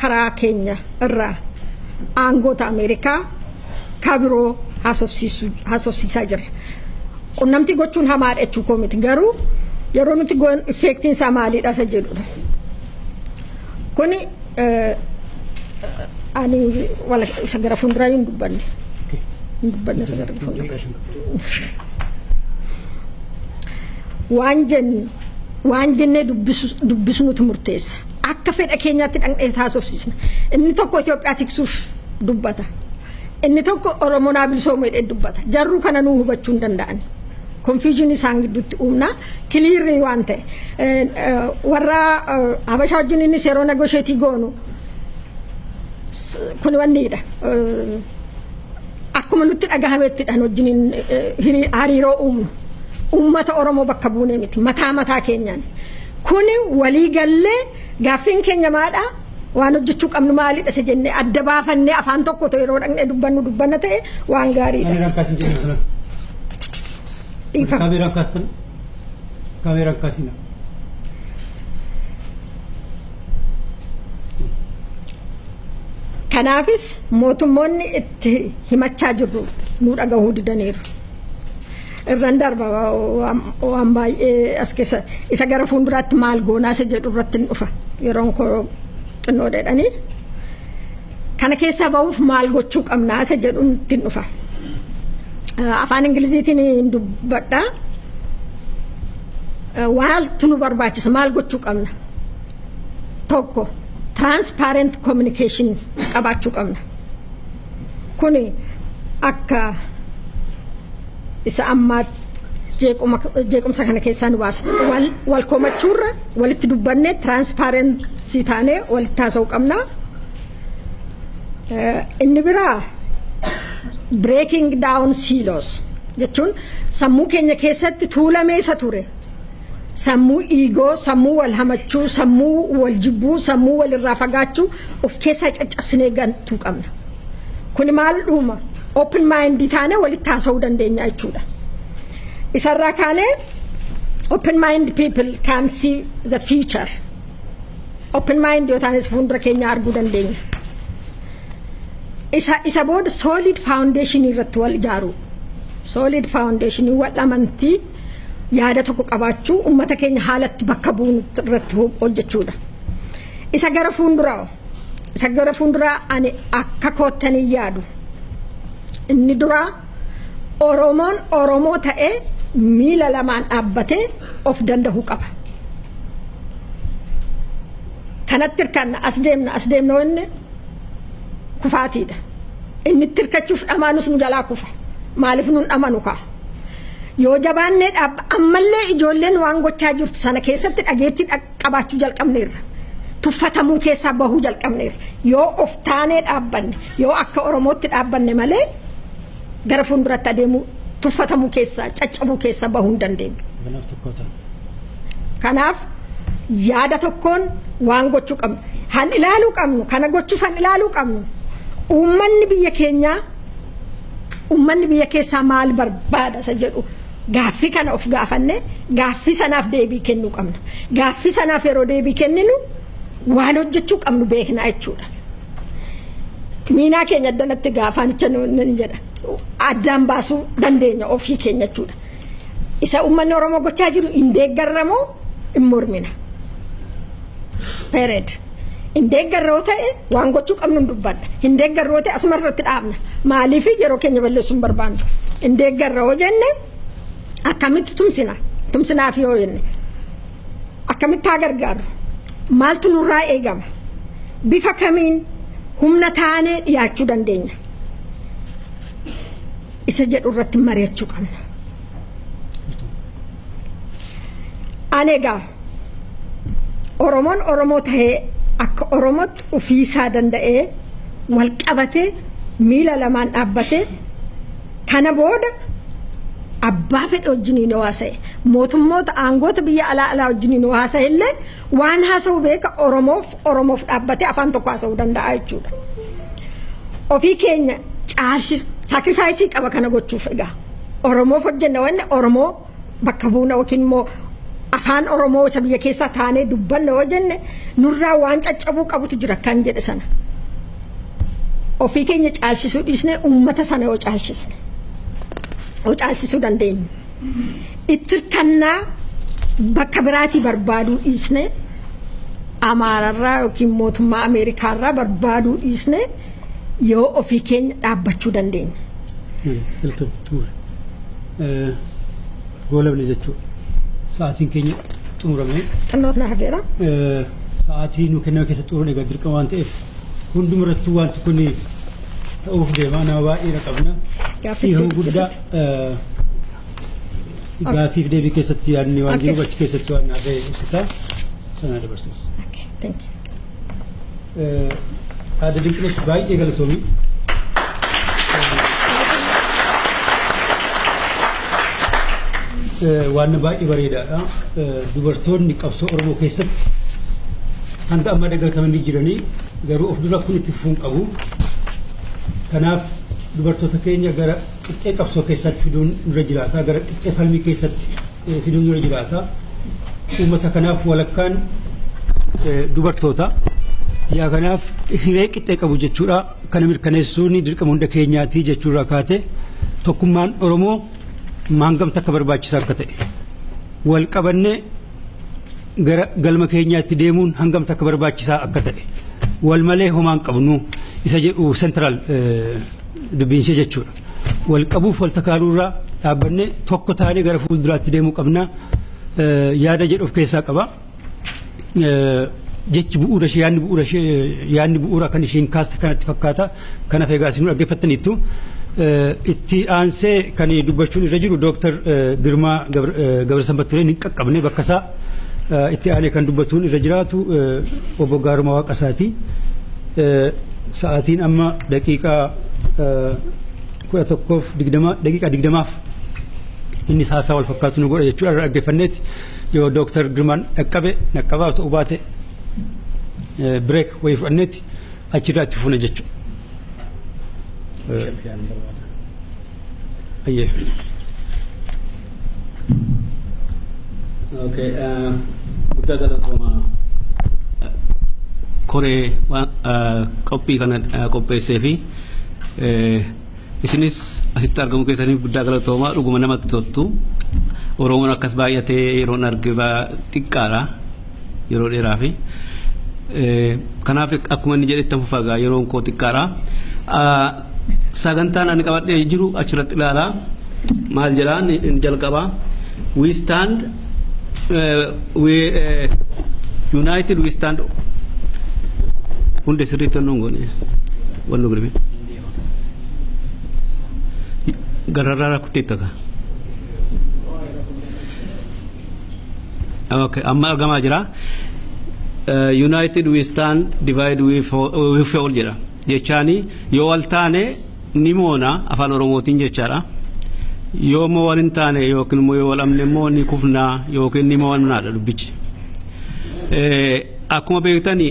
karaa keenya irraa aangoota Ameerikaa kabiroo haasofsiisaa jirra qunnamtii gochuun hamaadha jechuu koo miti garuu yeroo nuti goon effektiin isaa maaliidha isa jedhudha kuni ani wala isa gara fuulduraa hin dubbanne isa gara fuulduraa waan jennee dubbisnutu murteessa akka fedha keenyaatti dhaqnee haasofsiisna inni tokko Itoophiyaa tiksuuf dubbata inni tokko Oromoo naa bilisoomuu jedhee dubbata jarruu kana nuu hubachuu hin danda'ani confusion isaan gidduutti uumna clearly waan ta'e warra Habashaa wajjin inni yeroo negotiate goonu kun wanniidha. Akkuma nutti dhagahamettidhaan wajjin hariiroo uumnu uummata Oromoo bakka buunee miti mataa keenyaan. Kuni walii gallee gaaffiin keenya maadha waan hojjechuu qabnu maalidha se jennee adda baafannee afaan tokko ta'e yeroo dhaqnee dubbanna ta'e waan gaariidha. Kameeraan kaasina. Kanaafis mootummoonni itti himachaa jirru nu dhagahuu didaniiru. Irraan darba waan baay'ee as keessa isa gara fuulduraatti maal goonaa isa jedhu irratti hin dhufa yeroon koo xinnoo dheedhanii kana keessaa ba'uuf maal gochuu qabnaa isa jedhu hin dhufa. Afaan Ingiliziitiin hin dubbadha. Waaltu nu barbaachisa maal gochuu qabna. Tokko transparent communication qabaachuu qabna. Kuni akka isa ammaa jeequmsa kana keessaa nu baasa. Wal komachuurra walitti dubbannee transparency taanee walitti haasa'uu qabna. Inni biraa breaking down silos jechuun sammuu keenya keessatti tuulamee isa ture. Sammuu ego, sammuu wal hamachuu, sammuu wal jibbuu, sammuu wal irraa fagaachuu of keessaa caccabsinee gantuu qabna. Kuni maal dhuuma open mind taanee walitti haasa'uu dandeenya jechuudha. Isarraa kaanee open mind people can see the future. Open mind yoo taanes fuuldura keenya arguu dandeenya. Isa booda solid foundation irratti wal ijaaru. Solid foundation wal amantii yaada tokko qabaachuu uummata keenya haalatti bakka bu'u irratti hojjechuudha. Isa gara fuulduraa ani akka koottanii yaadu. Inni duraa Oromoon Oromoo ta'ee miila lamaan dhaabbatee of danda'uu qaba. Kanatti hirkanna as deemna wanne kufaatiidha. Inni hirkachuuf dhamaanus nu jalaa kufa. Maaliif nun dhamanu kaa? Yoo jabaannee ammallee ijoolleen waan gochaa jirtu sana keessatti dhageettii qabaachuu jalqabneerra. Tuffatamuu keessaa bahuu jalqabneerra. Yoo of taanee dhaabbanne yoo akka Oromootti dhaabbanne malee gara fuulduratti adeemuu tuffatamuu keessaa caccabuu keessaa bahuu hin dandeenyu. Kanaaf yaada tokkoon waan gochuu qabnu. Han ilaaluu qabnu kana gochuuf han ilaaluu qabnu. Uummanni biyya keessaa maal barbaada isa jedhu. Gaaffii kana of gaafanne gaaffii sanaaf deebii kennuu qabna. Gaaffii sanaaf yeroo deebii kenninu waan hojjechuu qabnu beekna jechuudha. Miinaa keenya addanatti gaafaanicha ni jedha. Addaan baasuu dandeenya ofii keenya jechuudha. Isa uummanni Oromoo gochaa jiru hin deeggarramoo hin mormina. Period. Hin deeggarroo ta'e waan gochuu qabnu hin dubbanna. Hin deeggarroo ta'e asuma irratti dhaabna. Maaliif yeroo keenya balleessuu hin barbaannu. Hin deeggarroo jenne akkamitti tumsinaaf yoo jenne akkamitti haa gargaaru maaltu nurraa eegama bifa kamiin humna taanee dhiyaachuu dandeenya isa jedhu irratti mari'achuu qabna. Ani egaa Oromoon Oromoo ta'ee akka Oromootti ofiisaa danda'ee wal qabatee miila lamaan dhaabbatee kana booda abbaa fedhe wajjiniin haasa'e mootummoota aangoota biyya alaa wajjiniin haasa'e illee waan haasa'u beeka Oromoof dhaabbatee afaan tokko haasa'uu danda'a jechuudha. Ofii keenya saakrifaayisii qaba kana gochuuf egaa Oromoof hojjenna wanne Oromoo bakka buuna yookiin immoo afaan Oromoo isa biyya keessaa taanee dubbanna yoo jenne nurraa waan caccabuu qabutu jira kan jedhe sana. Ofii keenya caalchisuu dhiisnee uummata sana yoo caalchisne. Caalchisuu dandeenya. Itti hirkannaa bakka biraatii barbaaduu dhiisne Amaararraa yookiin mootummaa Ameerikaarraa barbaaduu dhiisne yoo ofii keenya dhaabbachuu dandeenya. Goolabne jechuudha. Sa'aatiin keenya xumuramee. Xinnoot na hafeera. Sa'aatii nu kenname keessatti xumuruun egaa dirqama waan ta'eef hundumarratti wanti kun ta'uuf deemaa nama baay'eedha qabna. Yeroo guddaa gaaffiif deebii keessatti yaadni waan jiruuf achi keessatti waan naaf ibsitaa sana dabarsiisa. Thank you. Ada dinqilesh baay'ee galatoomi. Waan baay'ee bareedaadha. Dubartoonni qabsoo Oromoo keessatti hanga amma daggalkamanii jiranii garuu of dura kun itti fufuun qabu. Kanaaf dubartoota keenya gara qixxee qabsoo keessatti fiduun irra jiraata, gara qixxee falmii keessatti fiduun irra jiraata. Uummata kanaaf walakkaan dubartoota. Yaa kanaaf hiree qixxee qabu jechuudha. Kana mirkaneessuun dirqama hunda keenyaati jechuudha kaate tokkummaan Oromoo maangamta akka barbaachisaa akka ta'e wal qabannee gara galma keenyaatti deemuun hangamta akka barbaachisaa akka ta'e wal malee homaan qabnu isa jedhu central dubbiinsa jechuudha. Wal qabuuf wal takaaluurraa dhaabbannee tokko taanee gara fuulduraatti deemuu qabna yaada jedhu of keessaa qaba. Jechi bu'uura yaanni bu'uura kan ishiin kaaste kanatti fakkaata. Kanaaf egaa isin dhaggeeffattaniittu itti aansee kan dubbachuun irra jiru Dr. Girmaa Gabrasambatturee hin qaqqabne bakka isaa itti aanee kan dubbatuun irra jiraatu obbo Gaaruma Waaqasaati. Sa'aatiin amma daqiiqaa 11:20 inni haasaa wal fakkaatu nu godha jechuudha. Dhaggeeffanneeti yoo Dr. Girmaan dhaqqabaa ta'uu baate break wayii fudhanneeti achirraa itti fuuna jechuudha. Okay, guddaa galatooma koree qophii kana qopheessee fi isinis asitti argamu keessaniif guddaa galatooma. Dhuguma namatti toltu. Oromoon akkas baay'atee yeroon arge xiqqaadha yeroo dheeraa fi kanaaf akkuma inni jedhetti fufagaa yeroon koo xiqqaadha. Sagantaan ani qabadhee jiru achirratti ilaalaa maal jedhaan inni jalqabaa we stand united we stand hunde sirriitti wannoon goone wanno gurme gararraa kutteetta ka okay amma argamaa jira united we stand divided we fall jedha jechaani yoo wal taane ni moona afaan Oromootiin jechaadha. Yoo moo wal hin taane yookiin immoo yoo wal amne immoo ni kufnaa yookiin ni mo'annaadha dubbichi. Akkuma beektani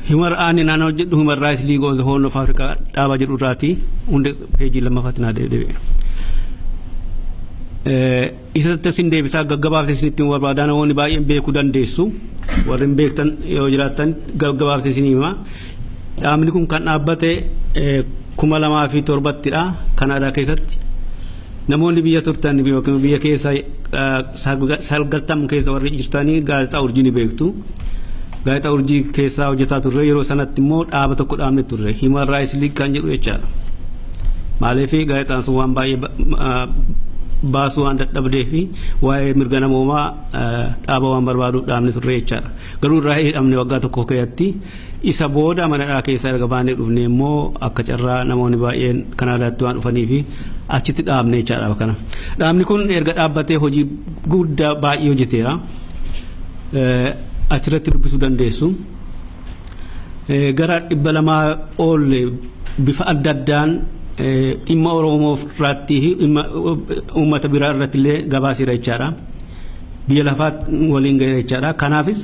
naannoo jedhu Human Rights League of the Horn of Africa dhaaba jedhu irraati hundi peejii lammaffaatti naa deebi'e. Isatti isin deebisaa gaggabaabsee isinitti barbaadaa namoonni baay'een beekuu dandeessu. Warreen beektan yoo jiraattan gaggabaabsee isin hima. Dhaabni kun kan dhaabbate 2007 Kanaadaa keessatti namoonni biyya turtan yookiin biyya keessa salgaltam keessa warri jirtanii gaazexaa urjii ni beektu. Gaazexaa urjii keessa hojjetaa turre yeroo sanatti immoo dhaaba tokko dhaabne turre Human Rights League kan jedhu jechaadha. Maaliif gaazexaan sun waan baay'ee baasuu waan dadhabdee fi waa'ee mirga namoomaa dhaaba waan barbaadu dhaabne turre jechaadha. Garuu irraa hidhamne waggaa tokko keessatti isa booda manadhaa keessaa erga baanee dhufne immoo akka carraa namoonni baay'een Kanaadaatti waan dhufanii fi achitti dhaabne jechaadha kana. Dhaabni kun erga dhaabbatee hojii guddaa baay'ee hojjeteera. Achirratti dubbisuu dandeessu. Gara 200 ol bifa adda addaan dhimma Oromoo irratti uummata biraa irratti illee gabaasiira jechaadha. Biyya lafaatti waliin ga'e jechaadha. Kanaafis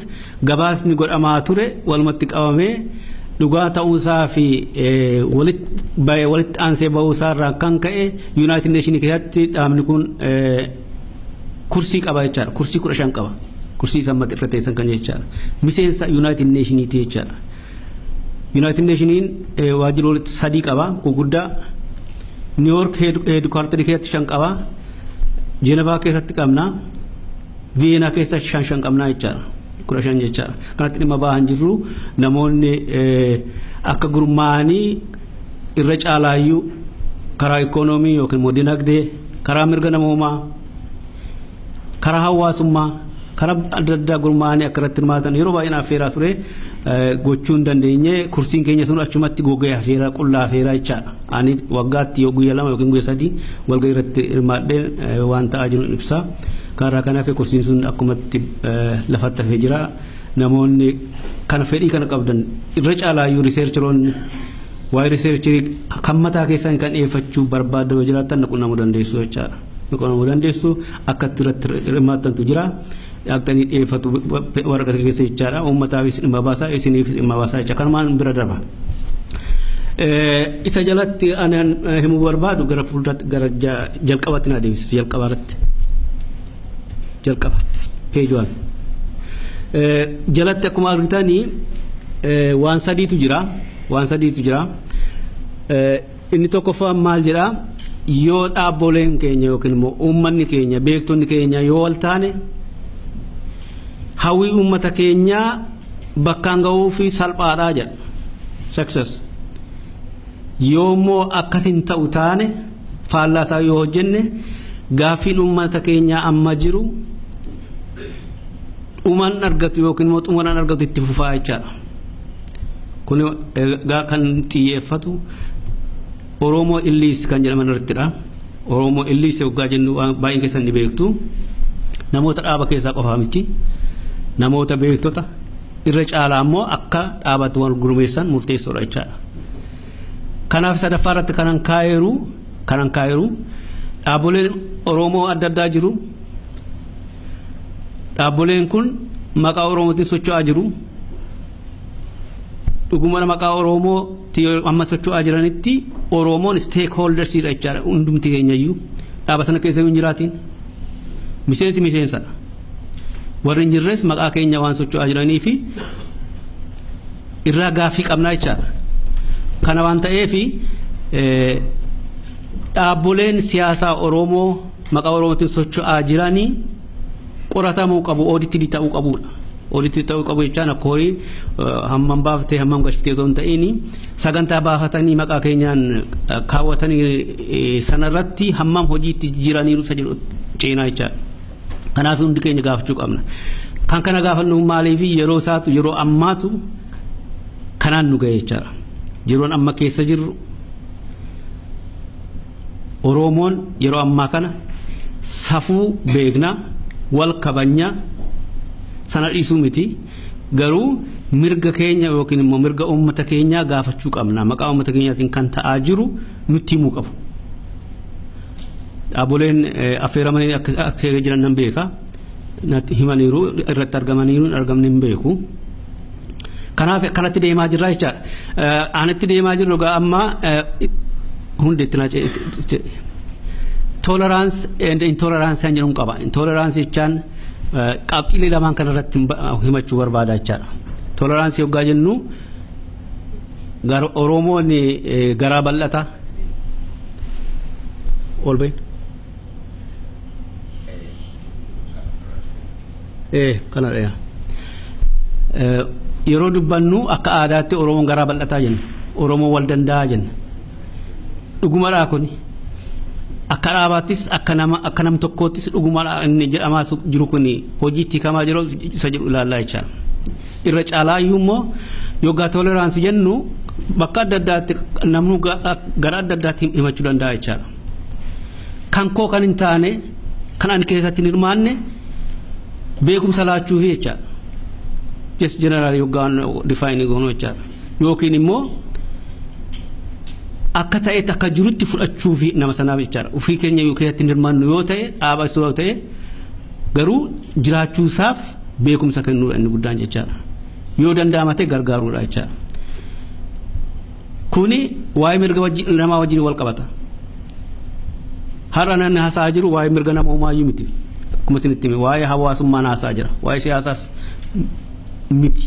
gabaasni godhamaa ture walumatti qabamee dhugaa ta'uusaa fi walitti aansee ba'uusaa irraa kan ka'e United Nations keessatti dhaabni kun kursii qaba jechaadha. Kursii 15 qaba. Kursii sammatti irra teessan kan jechaadha. Miseensa United Nations jechaadha. United Nations waajjiroota 3 qaba gurguddaa. New York headquarter keessatti 5 qaba. Geneva keessatti qabna. Vienna keessatti 5 qabna jechaadha. 15 jechaadha. Kanatti dhimma ba'an jirru namoonni akka gurmaa'anii irra caalaayyuu karaa ikoonoomii yookiin immoo dinagdee karaa mirga namoomaa karaa hawaasummaa karaa adda addaa gurmaa'anii akka irratti hirmaatan yeroo baay'ee affeeraa ture gochuu hin dandeenye kursiin keenya sun achumatti gogee affeeraa qullaa affeeraa jechaadha. Ani waggaatti guyyaa 2 yookiin guyyaa 3 walgahii irratti hirmaadhee waan ta'aa jiru ibsa. Karaa kanaaf kursiin sun akkumatti lafatti hafee jira. namoonni kana fedhii kana qabdan irra caalaa yu researcheroon waa'ee researcherii kan mataa keessan kan dhiyeeffachuu barbaadoo jiraatan qunnamuu dandeessu jechaadha. Qunnamuu dandeessu akka irratti hirmaatantu jira. Yaaqtanii dhiyeeffatu waraqaa keessa jechaadha. Uummataafis dhimma baasaa isiniif dhimma baasaa jecha kanumaan bira darba. Isa jalatti anaan himuu barbaadu gara fuulduratti gara jalqabaatti na deebisa jalqabaarratti. Jalqaba page 1. Jalatti akkuma argitanii waan sadiitu jira. Inni tokkoffaan maal jedhaa yoo dhaabboleen keenya yookiin immoo uummanni keenya beektonni keenya yoo wal taane hawwii uummata keenyaa bakkaan ga'uu fi salphaadhaa jedha success yoo immoo akkasin ta'u taane faallaasaa yoo hojjenne gaaffiin uummata keenyaa amma jiru dhuman argatu yookiin immoo xumuran argatu itti fufaa jechaadha. Kun kan xiyyeeffatu Oromo illiis kan jedhaman irrattidha. Oromo illiis yookaan jennu baay'een keessan ni beektu. Namoota dhaaba keessaa qofaa miti. Namoota beektota irra caalaa immoo akka dhaabatti wal gurmeessan murteessoodha jechaadha. Kanaaf sadaffaa irratti kanan kaayeru dhaabboleen Oromoo adda addaa jiru. Dhaabboleen kun maqaa Oromootiin socho'aa jiru. Dhuguma maqaa Oromoo amma socho'aa jiranitti Oromoon stakeholders jechaadha hundumti keenyayyuu dhaaba sana keessa hin jiraatiin miseensadha. Warri hin jirres maqaa keenya waan socho'aa jiranii fi irraa gaaffii qabnaa jechaadha. Kana waan ta'eef dhaabboleen siyaasaa Oromoo maqaa Oromootiin socho'aa jiranii qoratamuu qabu ooditii ta'uu qabudha. Ooditii ta'uu qabu jechaan akka horii hammam baafatee hammam gashitee osoo hin ta'in sagantaa baafatanii maqaa keenyaan kaawwatanii sanarratti hammam hojiitti jiraniiru isa jedhu ceenaa jechaadha. Kanaaf hundi keenya gaafachuu qabna. Kan kana gaafannu maaliif yeroo isaatu yeroo ammaatu kanaan nu ga'e jechaadha. Yeroon amma keessa jirru Oromoon yeroo ammaa kana safuu beeknaa wal kabajnaa sana dhiisuu miti garuu mirga keenya yookiin immoo mirga uummata keenyaa gaafachuu qabna. Maqaa uummata keenyaatiin kan ta'aa jiru nutti himuu qabu. Dhaabboleen affeeramanii akka jiran nan beeka. Natti himaniiru irratti argamaniiru argamni hin beeku. Kanaaf kanatti deemaa jirra jechaadha. Anatti deemaa jirru egaa amma hundeetti na tolerance and intolerance jedhamu qaba. Intolerance jechaan qabxiilee lamaan kan irratti himachuu barbaada jechaadha. Tolerance yoggaa jennu Oromoon garaa bal'ata olbeen kanadha. Yeroo dubbannu akka aadaatti Oromoon garaa bal'ataa jenna. Oromoo wal danda'aa jenna. Dhugumadhaa kuni akka dhaabaattis akka nam tokkoottis dhugumadhaa inni jedhamaa jiru kuni hojiitti kamaa jiru isa jedhu ilaallaa jechaadha. Irra caalaa iyyuu immoo yoggaa toleraansii jennu bakka adda addaatti namni gara adda addaatti himachuu danda'a jechaadha. Kan koo kan hin taane kan ani keessatti hin hirmaanne beekumsa laachuufi jechaadha. Just generally yoggaan defining goonuu jechaadha. Yookiin immoo akka ta'etti akka jirutti fudhachuufi nama sanaaf jechaadha. Ofii keenya yoo keessatti hin hirmaannu yoo ta'e dhaaba yoo ta'e garuu jiraachuusaaf beekumsa kennuudha inni guddaan jechaadha. Yoo danda'ama ta'e gargaaruudha jechaadha. Kuni waa'ee mirga namaa wajjin wal qabata. Har'a namni haasa'aa jiru waa'ee mirga nama uumayyuu miti. Akkuma isinitti hime waa'ee hawaasummaan haasa'aa jira. Waa'ee siyaasaas miti.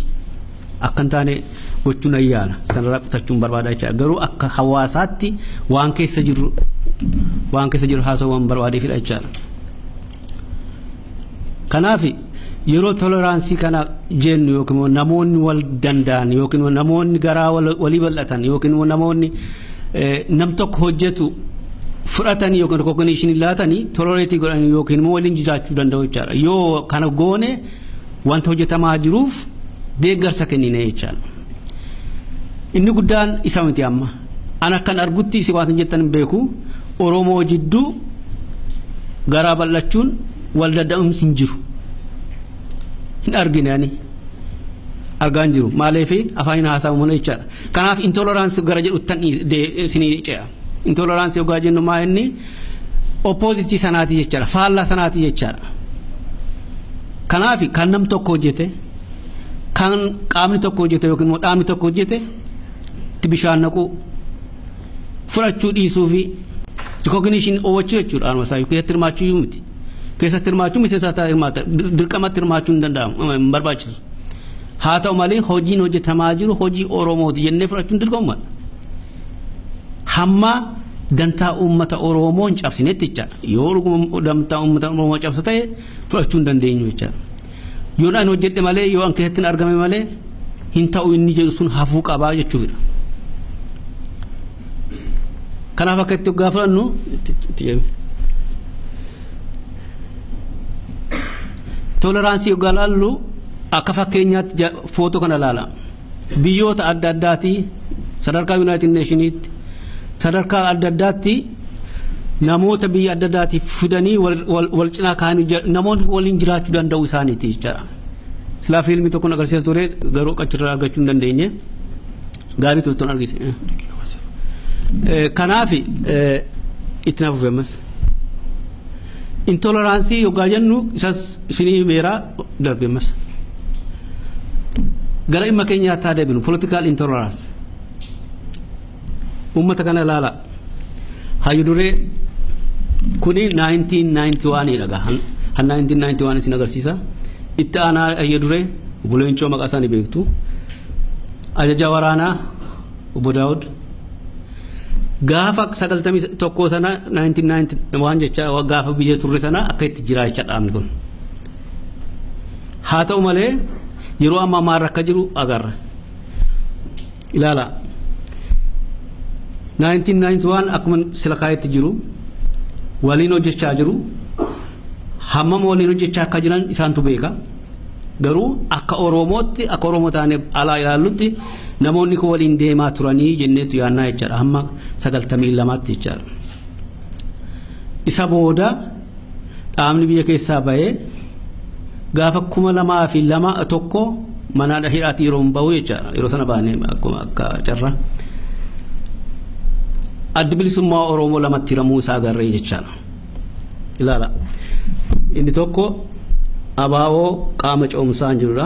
Akka hin taane gochuun ayyaana sanarraa qusachuun barbaada jechaadha. Garuu akka hawaasaatti waan keessa jiru haasawwan barbaadeefidha jechaadha. Kanaaf yeroo toleraansii kana jennu yookiin namoonni wal danda'an yookiin namoonni garaa walii bal'atan yookiin namoonni nam tokko hojjetu fudhatanii yookiin recognition laatanii tolereetii godhanii yookiin waliin jiraachuu danda'u jechaadha. Yoo kana goone wanta hojjetamaa jiruuf deeggarsa kennine jechaadha. Inni guddaan isa miti amma. Ana kan argutti si waan jettan beeku Oromoo jidduu garaa bal'achuun wal dadhabamsi hin jiru. Hin argine ani argaan jiru maaliifi afaan haasawu mana jechaadha kanaaf intolerance gara jedhutan isinii ce'a intolerance yogaa jennu maa inni opposite sanaati jechaadha faallaa sanaati jechaadha kanaaf kan nam tokko hojjete kan qaamni tokko hojjete yookiin immoo dhaabni tokko hojjete itti bishaan naqu fudhachuu dhiisuu fi recognition oowwachuu jechuudha anuma keessatti hirmaachuu miti keessatti hirmaachuu miseensa ta'a hirmaata dirqamatti hirmaachuu hin danda'amu hin barbaachisu haa ta'u malee hojiin hojjetamaa jiru hojii Oromooti jennee fudhachuun dirqama hamma dantaa uummata Oromoo hin cabsinetti jechaadha yoo dantaa uummata Oromoo cabsa ta'e fudhachuu hin dandeenyu jechaadha yoo dhaan hojjedhe malee yoo an keessatti hin argame malee hin ta'u inni jedhu sun hafuu qabaa jechuudha kanaaf akka itti gaafannu toleraansii yogaa laallu akka fakkeenyaatti footoo kana laala biyyoota adda addaati sadarkaa United Nationitti sadarkaa adda addaatti namoota biyya adda addaati fidanii wal cinaa kaanii namoonni waliin jiraachuu danda'u isaaniiti jechuudha silaa fiilmii tokko agarsiisa ture garuu qachirraa argachuu hin dandeenye gaarii tokkoon argise kanaaf itti naaf ufemas intoleraansii yogaa jennu isas isinii meeraa darbemas gara dhimma keenyaatti deebinu political intolerance ummata kana laala hayyu duree kuni 1991 dhaga han 1991 isin agarsiisa itti aanaa hayyu duree buleenchoo maqaa isaanii beektu ajaja waraanaa obbo Daawud gaafa 91 sana 1991 jecha gaafa biyya turre sana akka itti jiraachaa dhaabni kun haa ta'u malee yeroo amma maal akka jiru agarra ilaala 1991 akkuma sila kaayetti jiru waliin hojjechaa jiru hammam waliin hojjechaa akka jiran isaantu beeka garuu akka Oromootti akka Oromoo taane alaa ilaallutti namoonni ko waliin deemaa turanii jenneetu yaannaa jechaadha hamma 92tti jechaadha isa booda dhaabni biyya keessaa bahee gaafa 2002 mana hidhaatti yeroo bahu jechaadha yeroo sana baanee akkuma akka carra adda bilisummaa Oromoo lamatti hiramuu isaa agarree jechaadha ilaala inni tokko abaa'oo qaama coomsaan jirudha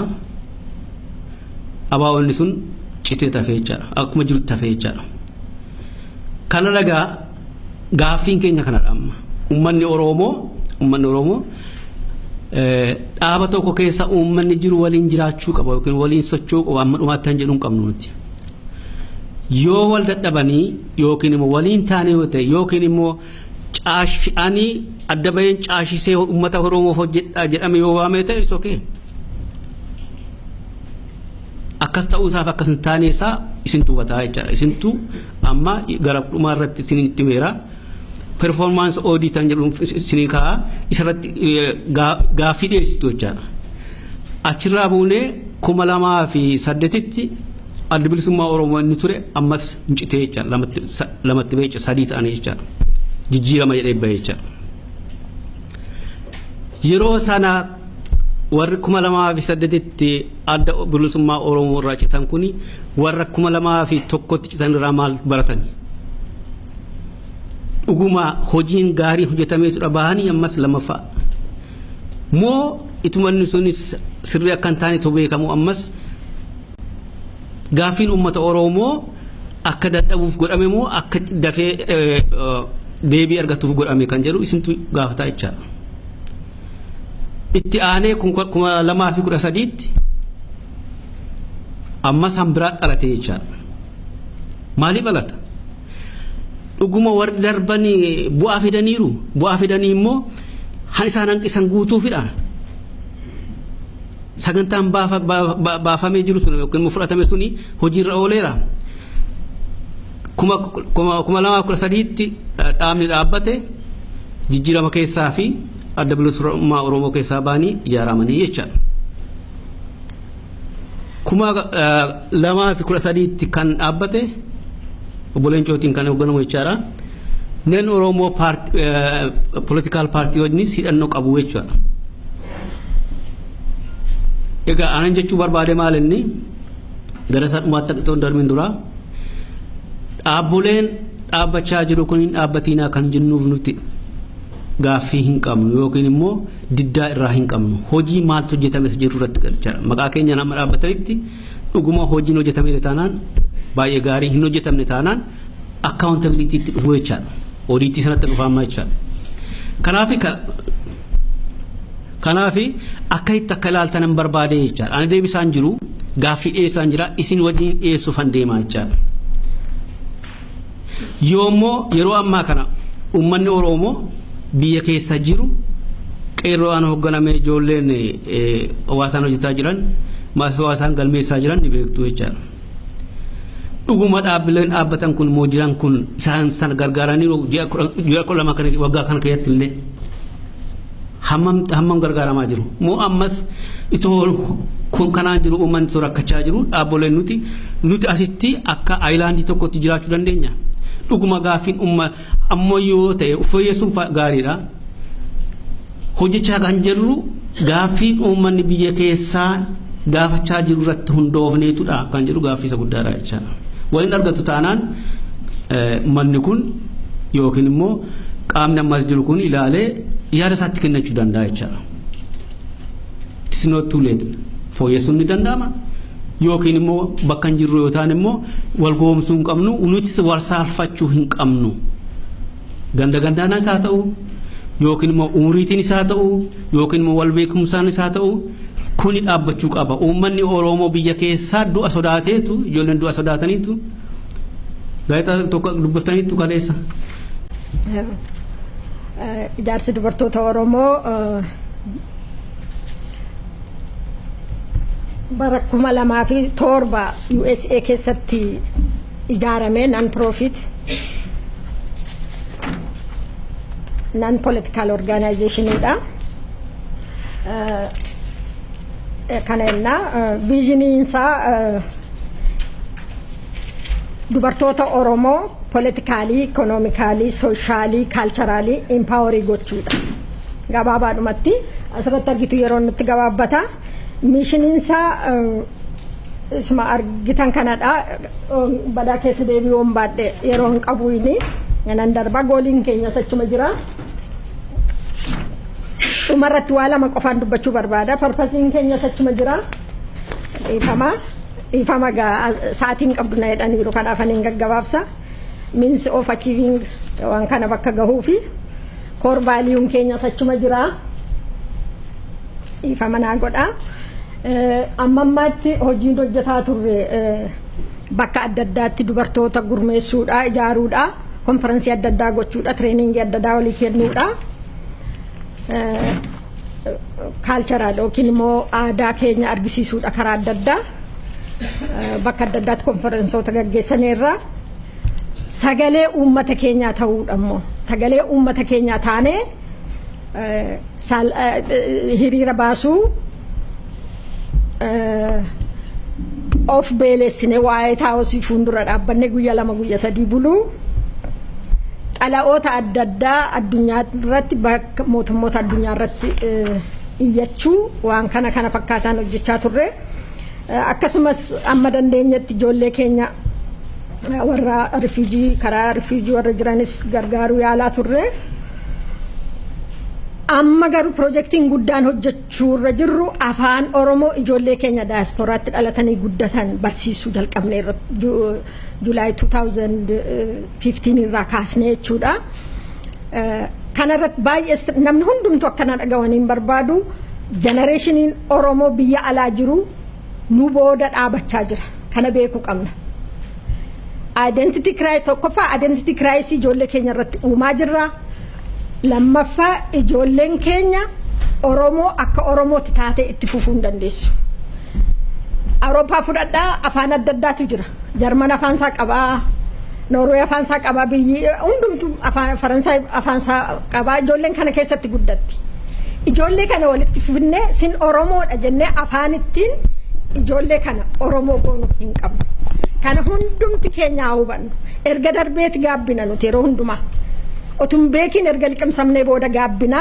abaa'oo inni sun citee tafee jechaadha akkuma jiru tafee jechaadha kana lagaa gaaffiin keenya kanadha amma ummanni Oromoo dhaaba tokko keessa uummanni jiru waliin jiraachuu qaba yookiin waliin socho'uu qaba amma dhumaatti hin jedhuun qabnu nuti yoo wal dadhabanii yookiin immoo waliin taanee yoo ta'e yookiin immoo caashanii adda baheen caashisee uummata Oromoof hojjedhaa jedhame yoo waamee ta'e isokee akkas ta'uusaaf akkas hin taane isaa isintu hubataa jechaadha isintu amma gara dhumaa irratti isinitti meera performance audit an jedhu isinii kaa isarratti gaaffii dhiyeessitu jechaadha achirraa buunee 2008tti adda bilisummaa Oromoo inni ture ammas incitee jechaadha lamatti beecha sadii ta'anii jechaadha jijjiirama jedhee bahee jechaadha yeroo sana warri 2008tti adda bilisummaa Oromoo irraa citan kuni warra 2001tti citan irraa maal baratani dhuguma hojiin gaarii hojjetamee tura bahanii ammas lamaffaa moo itumanni sunis sirrii akka hin taane to beekamu ammas gaaffiin uummata Oromoo akka dadhabuuf godhame moo akka dafee deebii argatuuf godhame kan jedhu isintu gaafataa jechaadha itti aanee 2013tti ammas hambiraa dhalate jechaadha maaliif dhalata dhuguma warri darbanii bu'aa fidanii immoo han isaan hanqisan guutuufidha sagantaan baafamee jiru sun yookiin fudhatame suni hojiirra ooleera 2013tti dhaabni dhaabbate jijjiirama keessaa fi adda bilisummaa Oromoo keessaa baanii ijaaramanii jechaadha 2013tti kan dhaabbate obboleencootiin kan hogganamu jechaadha nen Oromoo political party wajjin hidhannoo qabu jechaadha Egaa anan jechuu barbaade maal inni gara sadhumaatti akka ta'u darbiin dura dhaabboleen dhaabbachaa jiru kun dhaabbatiinaa kan jennuuf nuti gaaffii hin qabnu yookiin immoo diddaa irraa hin qabnu hojii maaltu hojjetame jiru irratti galchaa maqaa keenya nama dhaabbatanitti dhuguma hojiin hojjetame taanaan baay'ee gaarii hin hojjetamne taanaan accountability itti dhufu jechaadha audiitii sanatti dhufamaa jechaadha kanaafi akka itti akka ilaaltan hin barbaade jechaadha ani deebisaan jiru gaaffii dhiyeessaan jira isin wajjin dhiyeessuuf han deemaa jechaadha yoommoo yeroo ammaa kana uummanni Oromoo biyya keessa jiru qeerroon hoogganamee ijoolleen hawaasaan hojjetaa jiran maasii hawaasaan galmeessaa jiran ni beektu jechaadha dhuguma dhaabbileen dhaabbatan kun moo jiran kun isaan sana gargaaranii ji'a kudha lama waggaa kana keessatti illee hammam gargaaramaa jiru moo ammas itoo kun kanaan jiru uummanni soo rakkachaa jiru dhaabboleen nuti asitti akka aayilaandii tokkotti jiraachuu dandeenya dhuguma gaaffiin ammoo yoo ta'e fooyyessuun gaariidha hojjechaa kan jirru gaaffiin uummanni biyya keessaa gaafachaa jiru irratti hundoofneetudha kan jedhu gaaffii isa guddaadha jechaadha waliin argatu taanaan manni kun yookiin immoo qaamni ammas jiru kun ilaalee yaada isaatti kennachuu danda'a jechaadha it's not too late fooyyessuun ni danda'ama yookiin immoo bakka hin jirru yoo ta'an immoo wal goomsuu hin qabnu nutis wal saalfachuu hin qabnu gandaan isaa ta'u yookiin immoo umriitiin isaa ta'u yookiin immoo wal beekumsaan isaa ta'u kuni dhaabbachuu qaba uummanni Oromoo biyya keessaa du'a sodaateetu ijoolleen du'a sodaataniitu gaayita tokko dubbaftaniitu kaleessa ijaarsi dubartoota Oromoo bara 2007 USA keessatti ijaarame non-profit non-political organizationidha kanenna visioniinsa dubartoota Oromoo politically economically socially culturally empowering gochuudha gabaabaadhumatti asirratti argitu yeroo nutti gabaabbata mishiiniinsa isma argitan kanadha badaa keessa deebi'uun baadhe yeroo hin qabu inni nan darba gooliin keenya sachuma jira umarratti waa lama qofaan dubbachuu barbaada purpose keenya sachuma jira ifama saatiin qabduna jedhaniiru kanaaf ani gaggabaabsa means of achieving waan kana bakka gahuu fi core value keenya sachuma jira ifama naa godha ammammaatti hojiin hojjetaa turre bakka adda addaatti dubartoota gurmeessuudha ijaaruudha konferensii adda addaa gochuudha training adda addaa walii kennuudha cultural yookiin immoo aadaa keenya argisiisuudha karaa adda addaa bakka adda addaatti konferensoota gaggeessaneerra sagalee uummata keenyaa ta'uudha immoo sagalee uummata keenyaa taanee hiriira baasuu of beelessine waa'ee taa'osii fuuldura dhaabbanne guyyaa lama guyyaa sadii buluu xalaoota adda addaa addunyaa irratti bakka mootummoota addunyaa irratti iyyachuu waan kana fakkaataan hojjechaa turre akkasumas amma dandeenyetti ijoollee keenya warra refugee karaa refugee warra jiranis gargaaruu yaalaa turre amma garuu projektiin guddaan hojjechuu irra jirru afaan Oromoo ijoollee keenya diasporaatti dhalatanii guddatan barsiisuu jalqabne July 2015 irraa kaasnee jechuudha kanarratti baay'ee namni hundumtu akkana dhagawaniin barbaadu generationiin Oromoo biyya alaa jiru nu booda dhaabachaa jira kana beekuu qabna identity crisis tokkoffaa identity crisis ijoollee keenya irratti uumaa jirra lammaffaa ijoolleen keenya Oromoo akka Oromootti taatee itti fufuu hin dandeessu Awurooppaa fudhadhaa afaan adda addaatu jira Jarman afaansaa qabaa Noorwee afaansaa qabaa biyyi hundumtu Faransaay afaansaa qabaa ijoolleen kana keessatti guddatti ijoollee kana walitti fidnee sin Oromoodha jennee afaanittiin ijoollee kana Oromoo goonuu hin qabnu kana hundumti keenya hubannu erga darbeeti gaabbina nuti yeroo hundumaa otun beekin erga liqimsamnee booda gaabbina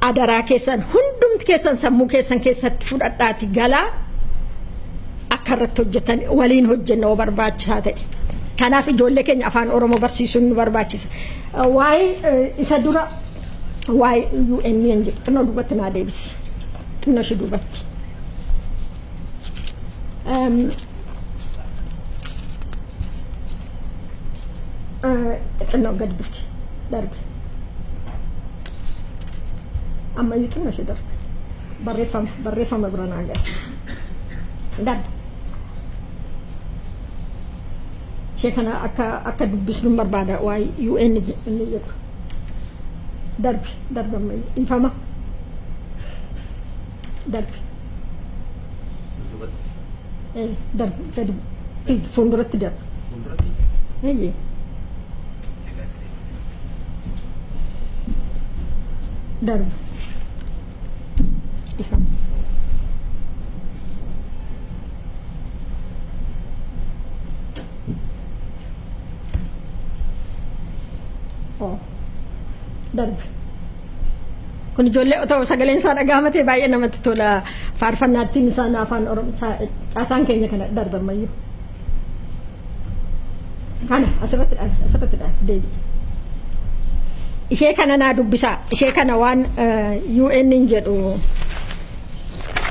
adaraa keessan hundumti keessan sammuu keessan keessatti fudhadhaati galaa akka irratti hojjetan waliin hojjennoo barbaachisaa ta'e. Kanaaf ijoollee keenya afaan Oromoo barsiisuun nu barbaachisa. Waa'ee isa dura waa'ee UN jedhu xinnoo duubatti naa deebisi. Xinnoo ishee duubatti. Xinnoo gadi buti darbe. Amma xinnoo ishee darbe. Barreeffama bira naa gala. Darbe. Shekana akka dubbisnu barbaada waa'ee UN inni jedhu. Darbe infama. Darbe. Darbe gadi fuulduratti darbe. Eeyyee. Darbe. Ifama. Darbe. Kun ijoollee otoo sagaleen isaa dhagahamatee baay'ee namatti tola. Faarfannaattiin isaan afaan Oromoo caasaan keenya kana darbe ammayyuu. Kana asirratti deebi. Ishee kana naa dubbisaa. Ishee kana waan UN jedhu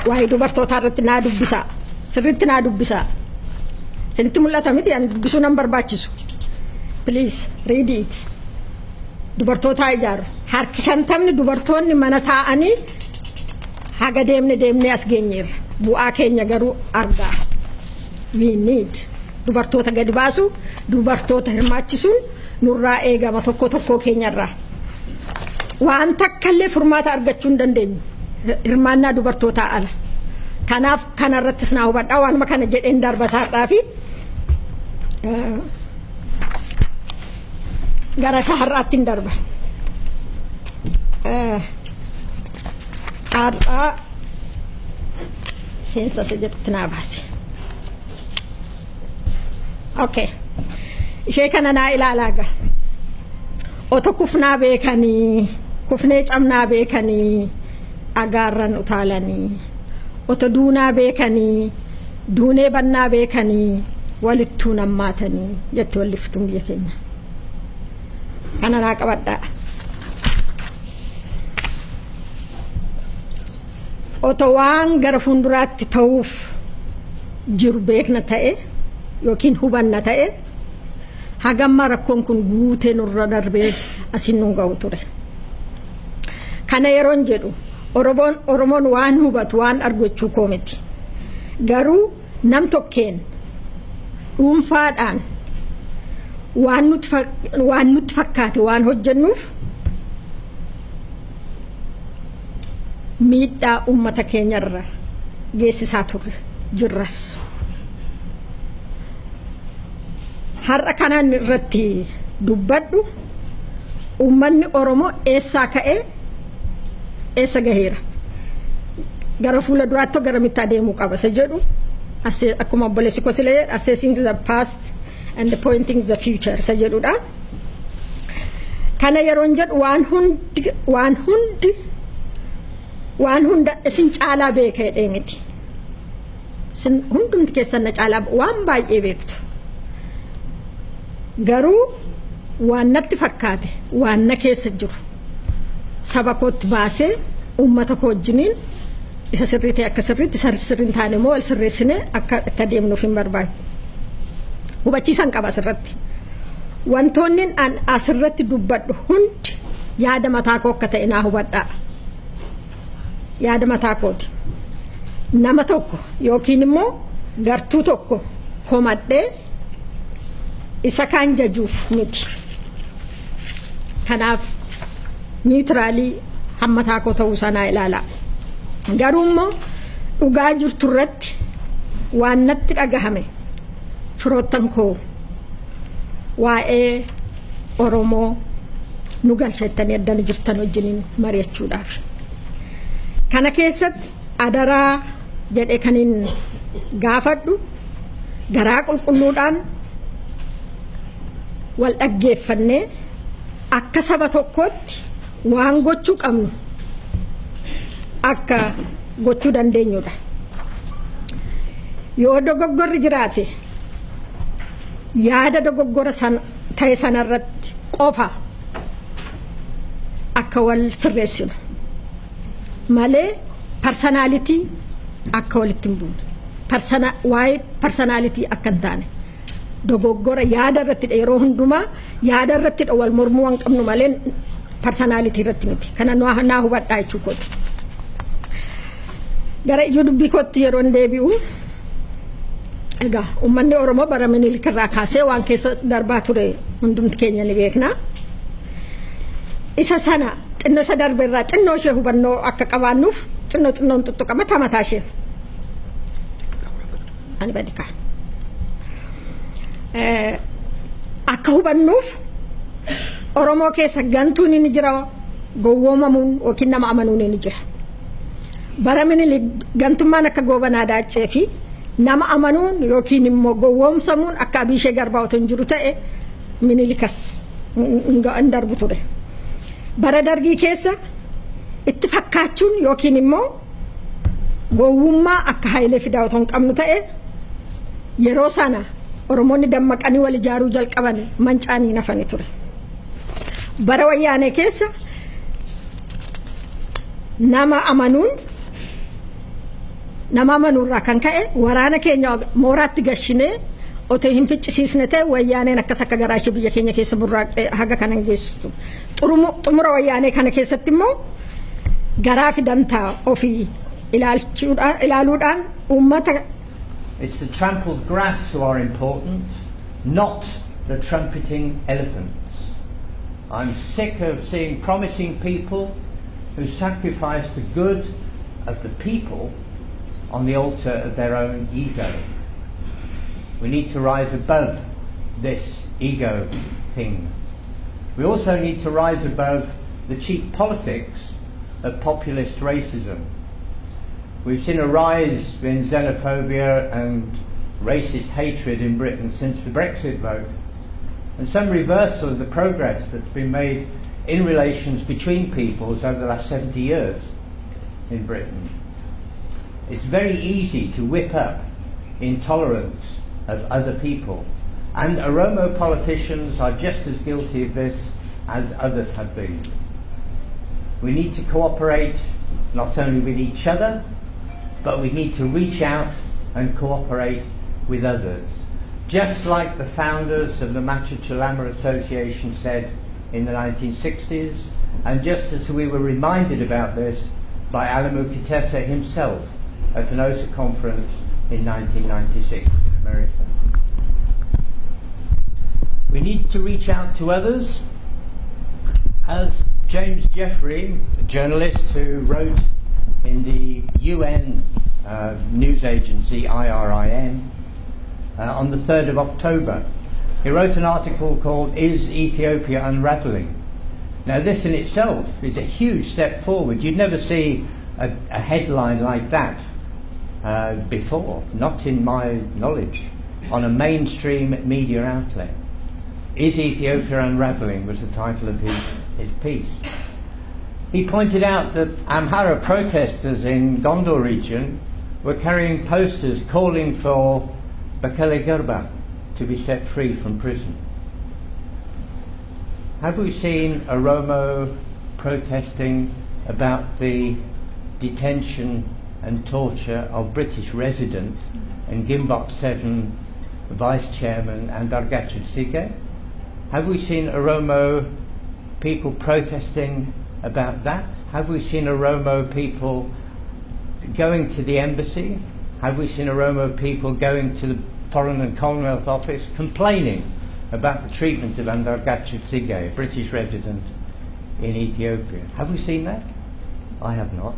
waa'ee dubartootaa irratti naa dubbisaa. Sirriitti naa dubbisaa. Sinitti mul'ata miti ani dubbisuu nan barbaachisu. Please read it. Dubartoota ijaaru harki 50 dubartoonni mana taa'anii haga deemnee as geenyeerra bu'aa keenya garuu argaa. We need dubartoota gadi baasu dubartoota hirmaachisuun nurraa eegama tokko keenyarraa waan takkallee furmaata argachuu hin dandeenyu hirmaannaa dubartootaa ala. Kanaaf kanarrattis naa hubadhaa waanuma kana jedheen darbasaadhaa fi gara shaharraattiin darba. Har'aa seensa jedhutti naa baase. Okay. Ishee kana naa ilaalaa gaa. Oto kufnaa beekanii, kufnee cabnaa beekanii, agaarran utaalanii. Oto duunaa beekanii, duunee bannaa beekanii, walittuu nammaatanii jetti walliftuun biyya keenya. Kana naa qabadhaa. Oto waan gara fuulduraatti ta'uuf jiru beekna ta'e yookiin hubanna ta'e hagamma rakkoon kun guutee nurra darbee asin nu ga'u ture. Kana yeroon jedhu Oromoon waan hubatu waan argachuu koo miti. Garuu nam tokkeen dhuunfaadhaan waan nutti fakkaate waan hojjennuuf miidhaa uummata keenyarra geessisaa turre jirras. Har'a kanaan irratti dubbadhu uummanni Oromoo eessaa ka'ee eessa gaheera. Gara fuula duraatti gara mitti adeemuu qaba isa jedhu akkuma obboleessi koo silee assessing the past and pointing the future isa jedhudha. Kana yeroon jedhu waan hunda isin caalaa beeka jedhee miti. Isin hundumti keessan na caalaa waan baay'ee beektu. Garuu waan natti fakkaate waan na keessa jiru saba kootti baasee uummata koo wajjiniin isa sirrii akka sirriitti sirriin taane moo wal sirreessine akka itti adeemnuuf hin barbaadu. Hubachiisan qaba asirratti. Wantoonni an asirratti dubbadhu hundi yaada mataa koo akka ta'e naa hubadhaa. Yaada mataa kooti. Nama tokko yookiin immoo gartuu tokko komadhee isa kaan jajuuf miti. Kanaaf niitiraalii hammataa koo ta'uu sanaa ilaalaa. Garuu immoo dhugaa jirtu irratti waan natti dhagahame firoottan koo waa'ee Oromoo nu galchettanii addana jirtan wajjiniin mari'achuudhaaf. Kana keessatti adaraa jedhee kaniin gaafadhu garaa qulqulluudhaan wal dhaggeeffannee akka saba tokkootti waan gochuu qabnu akka gochuu dandeenyudha. Yoo dogoggorri jiraate yaada dogoggora ta'e sanarratti qofa akka wal sirreessinu malee personality akka walitti hin buune waa'ee personality akka hin taane dogoggora yaada irratti yeroo hundumaa yaada irratti wal mormuu hin qabnu malee personality irratti miti. Kana naa hubadhaa jechuu kooti. Gara ijoo dubbii kootti yeroo deebi'u egaa uummanni Oromoo bara Minilik irraa kaasee waan keessa darbaa ture hundumti keenya ni beekna. Isa sana xinnoo isa darbe irraa xinnoo ishee hubannoo akka qabaannuuf xinnoon tuttuqama mataa ishee. Ani badika. Akka hubannuuf Oromoo keessa gantuun ni jira, gowwoomamuun yookiin nama amanuun ni jira. Bara Minilik gantummaan akka goobanaa daachee fi nama amanuun yookiin immoo gowwoomsamuun akka Abishee Garbaa otoo hin jiru ta'e Minilikas hin darbu ture. Bara Dargii keessa itti fakkaachuun yookiin immoo gowwummaa akka Hayilee Fidaa otoo hin qabnu ta'e yeroo sana Oromoonni dammaqanii wal ijaaruu jalqaban mancaanii nafani ture. Bara Wayyaanee keessa nama amanuurraa kan ka'e waraana keenya mooraatti gashinee otoo hin ficcisiisne ta'e Wayyaaneen akkas akka garaashee biyya keenya keessa burraaqee haga kanan geessisu. Xumura Wayyaanee kana keessatti immoo garaa fi dantaa ofii ilaaluudhaan uummata. It's the trampled grass who are important, not the trumpeting elephants. I'm sick of seeing promising people who sacrifice the good of the people on the altar of their own ego. We need to rise above this ego thing. We also need to rise above the cheap politics of populist racism. We've seen a rise in xenophobia and racist hatred in Britain since the Brexit vote, and some reversal of the progress that's been made in relations between peoples over the last 70 years in Britain. It's very easy to whip up intolerance of other people, and Oromo politicians are just as guilty of this as others have been. We need to cooperate not only with each other, but we need to reach out and cooperate with others. Just like the founders of the Machuchalama Association said in the 1960s, and just as we were reminded about this by Alamu Kitesa himself at an OSA conference in 1996 in America. We need to reach out to others. As James Jeffrey, a journalist who wrote in the UN news agency IRIN on the 3rd of October, he wrote an article called "Is Ethiopia Unraveling?" Now this in itself is a huge step forward. You'd never see a headline like that before, not in my knowledge, on a mainstream media outlet. "Is Ethiopia Unraveling?" was the title of his piece. He pointed out that Amhara protesters in Gondor region were carrying posters calling for Bekele Gerba to be set free from prison. Have we seen Oromo protesting about the detention and torture of British residents and Gimbok 7 Vice Chairman and Dargachu Sige? Have we seen Oromo people protesting about that? Have we seen Oromo people going to the embassy? Have we seen Oromo people going to the Foreign and Commonwealth Office complaining about the treatment of Andargachu Sige, a British resident in Ethiopia? Have we seen that? I have not.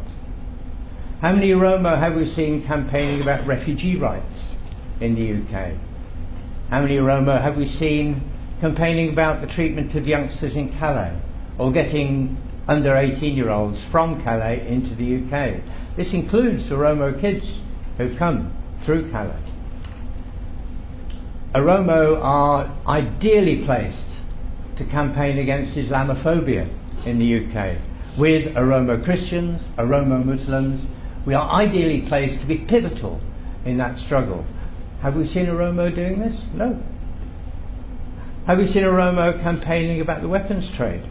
How many Oromo have we seen campaigning about refugee rights in the UK? How many Oromo have we seen campaigning about the treatment of youngsters in Calais, or getting under 18-year-olds from Calais into the UK? This includes Oromo kids who come through Calais. Oromo are ideally placed to campaign against Islamophobia in the UK. with Oromo Christians, Oromo Muslims. We are ideally placed to be pivotal in that struggle. Have we seen Oromo doing this? No. Have we seen Oromo campaigning about the weapons trade?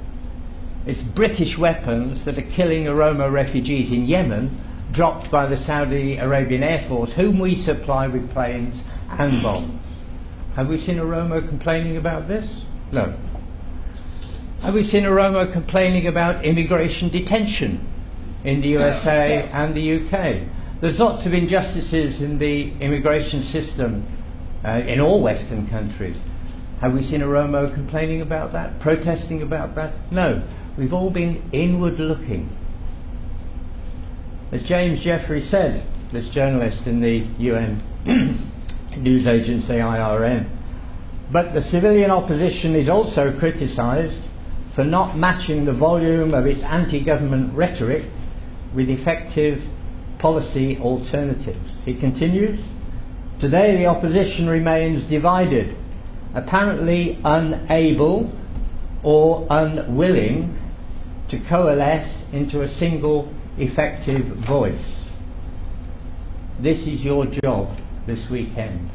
It's British weapons that are killing Oromo refugees in Yemen, dropped by the Saudi Arabian Air Force, whom we supply with planes and bombs. Have we seen Oromo complaining about this? No. Have we seen Oromo complaining about immigration detention in the USA and the UK? There's lots of injustices in the immigration system in all Western countries. Have we seen Oromo complaining about that, protesting about that? No. We've all been inward looking. As James Jeffrey said, this journalist in the UN news agency IRN, but the civilian opposition is also criticised for not matching the volume of its anti-government rhetoric with effective policy alternatives. He continues, today the opposition remains divided, apparently unable or unwilling to coalesce into a single effective voice. This is your job this weekend,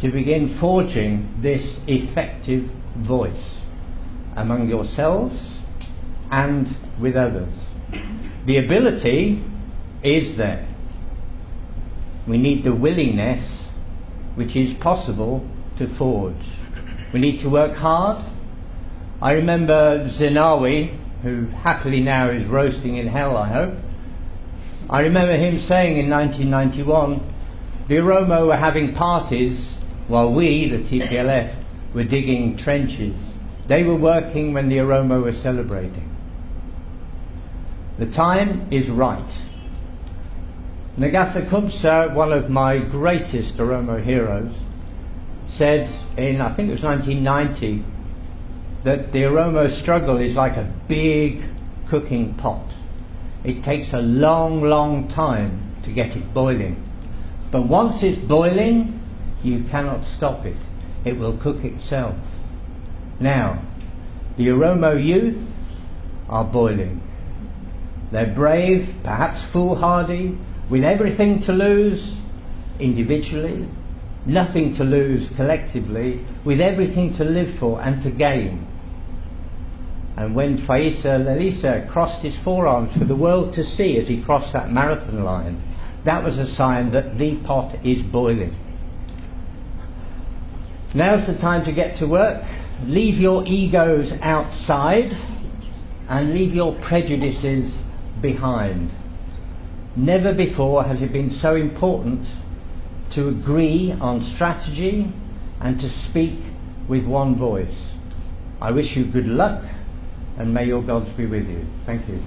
to begin forging this effective voice among yourselves and with others. The ability is there. We need the willingness, which is possible, to forge. We need to work hard. I remember Zenawi, who happily now is roasting in hell, I hope. I remember him saying in 1991, the Oromo were having parties while we, the TPLF, were digging trenches. They were working when the Oromo were celebrating. The time is right. Ngasa Kumsa, one of my greatest Oromo heroes, said in, I think it was 1990, that the Oromo struggle is like a big cooking pot. It takes a long, long time to get it boiling. But once it's boiling, you cannot stop it. It will cook itself. Now, the Oromo youth are boiling. They're brave, perhaps foolhardy, with everything to lose individually, nothing to lose collectively, with everything to live for and to gain. And when Faisa Lalisa crossed his forearms for the world to see as he crossed that marathon line, that was a sign that the pot is boiling. Now's the time to get to work. Leave your egos outside and leave your prejudices behind. Never before has it been so important to agree on strategy and to speak with one voice. I wish you good luck and may your gods be with you. Thank you.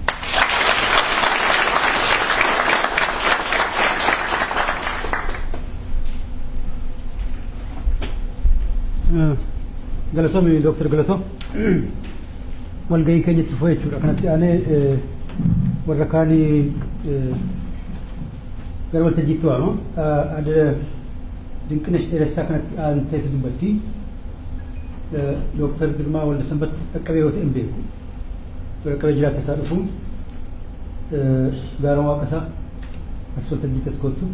Galatomi Dr. Galato walgahii keenyatti fufee jechuudha. Kanatti aanee warra kaanii gara waltajjiitti waama. Adda Dinqinesh Dheeressaa kanatti aanteetu dubbatti. Dr. Girmaa Waldasanbat dhaqqabee yoo ta'e hin beeku. Dhaqqabee jiraata isaa dhufu gaara waaqasaa as waltajjiitti as kootu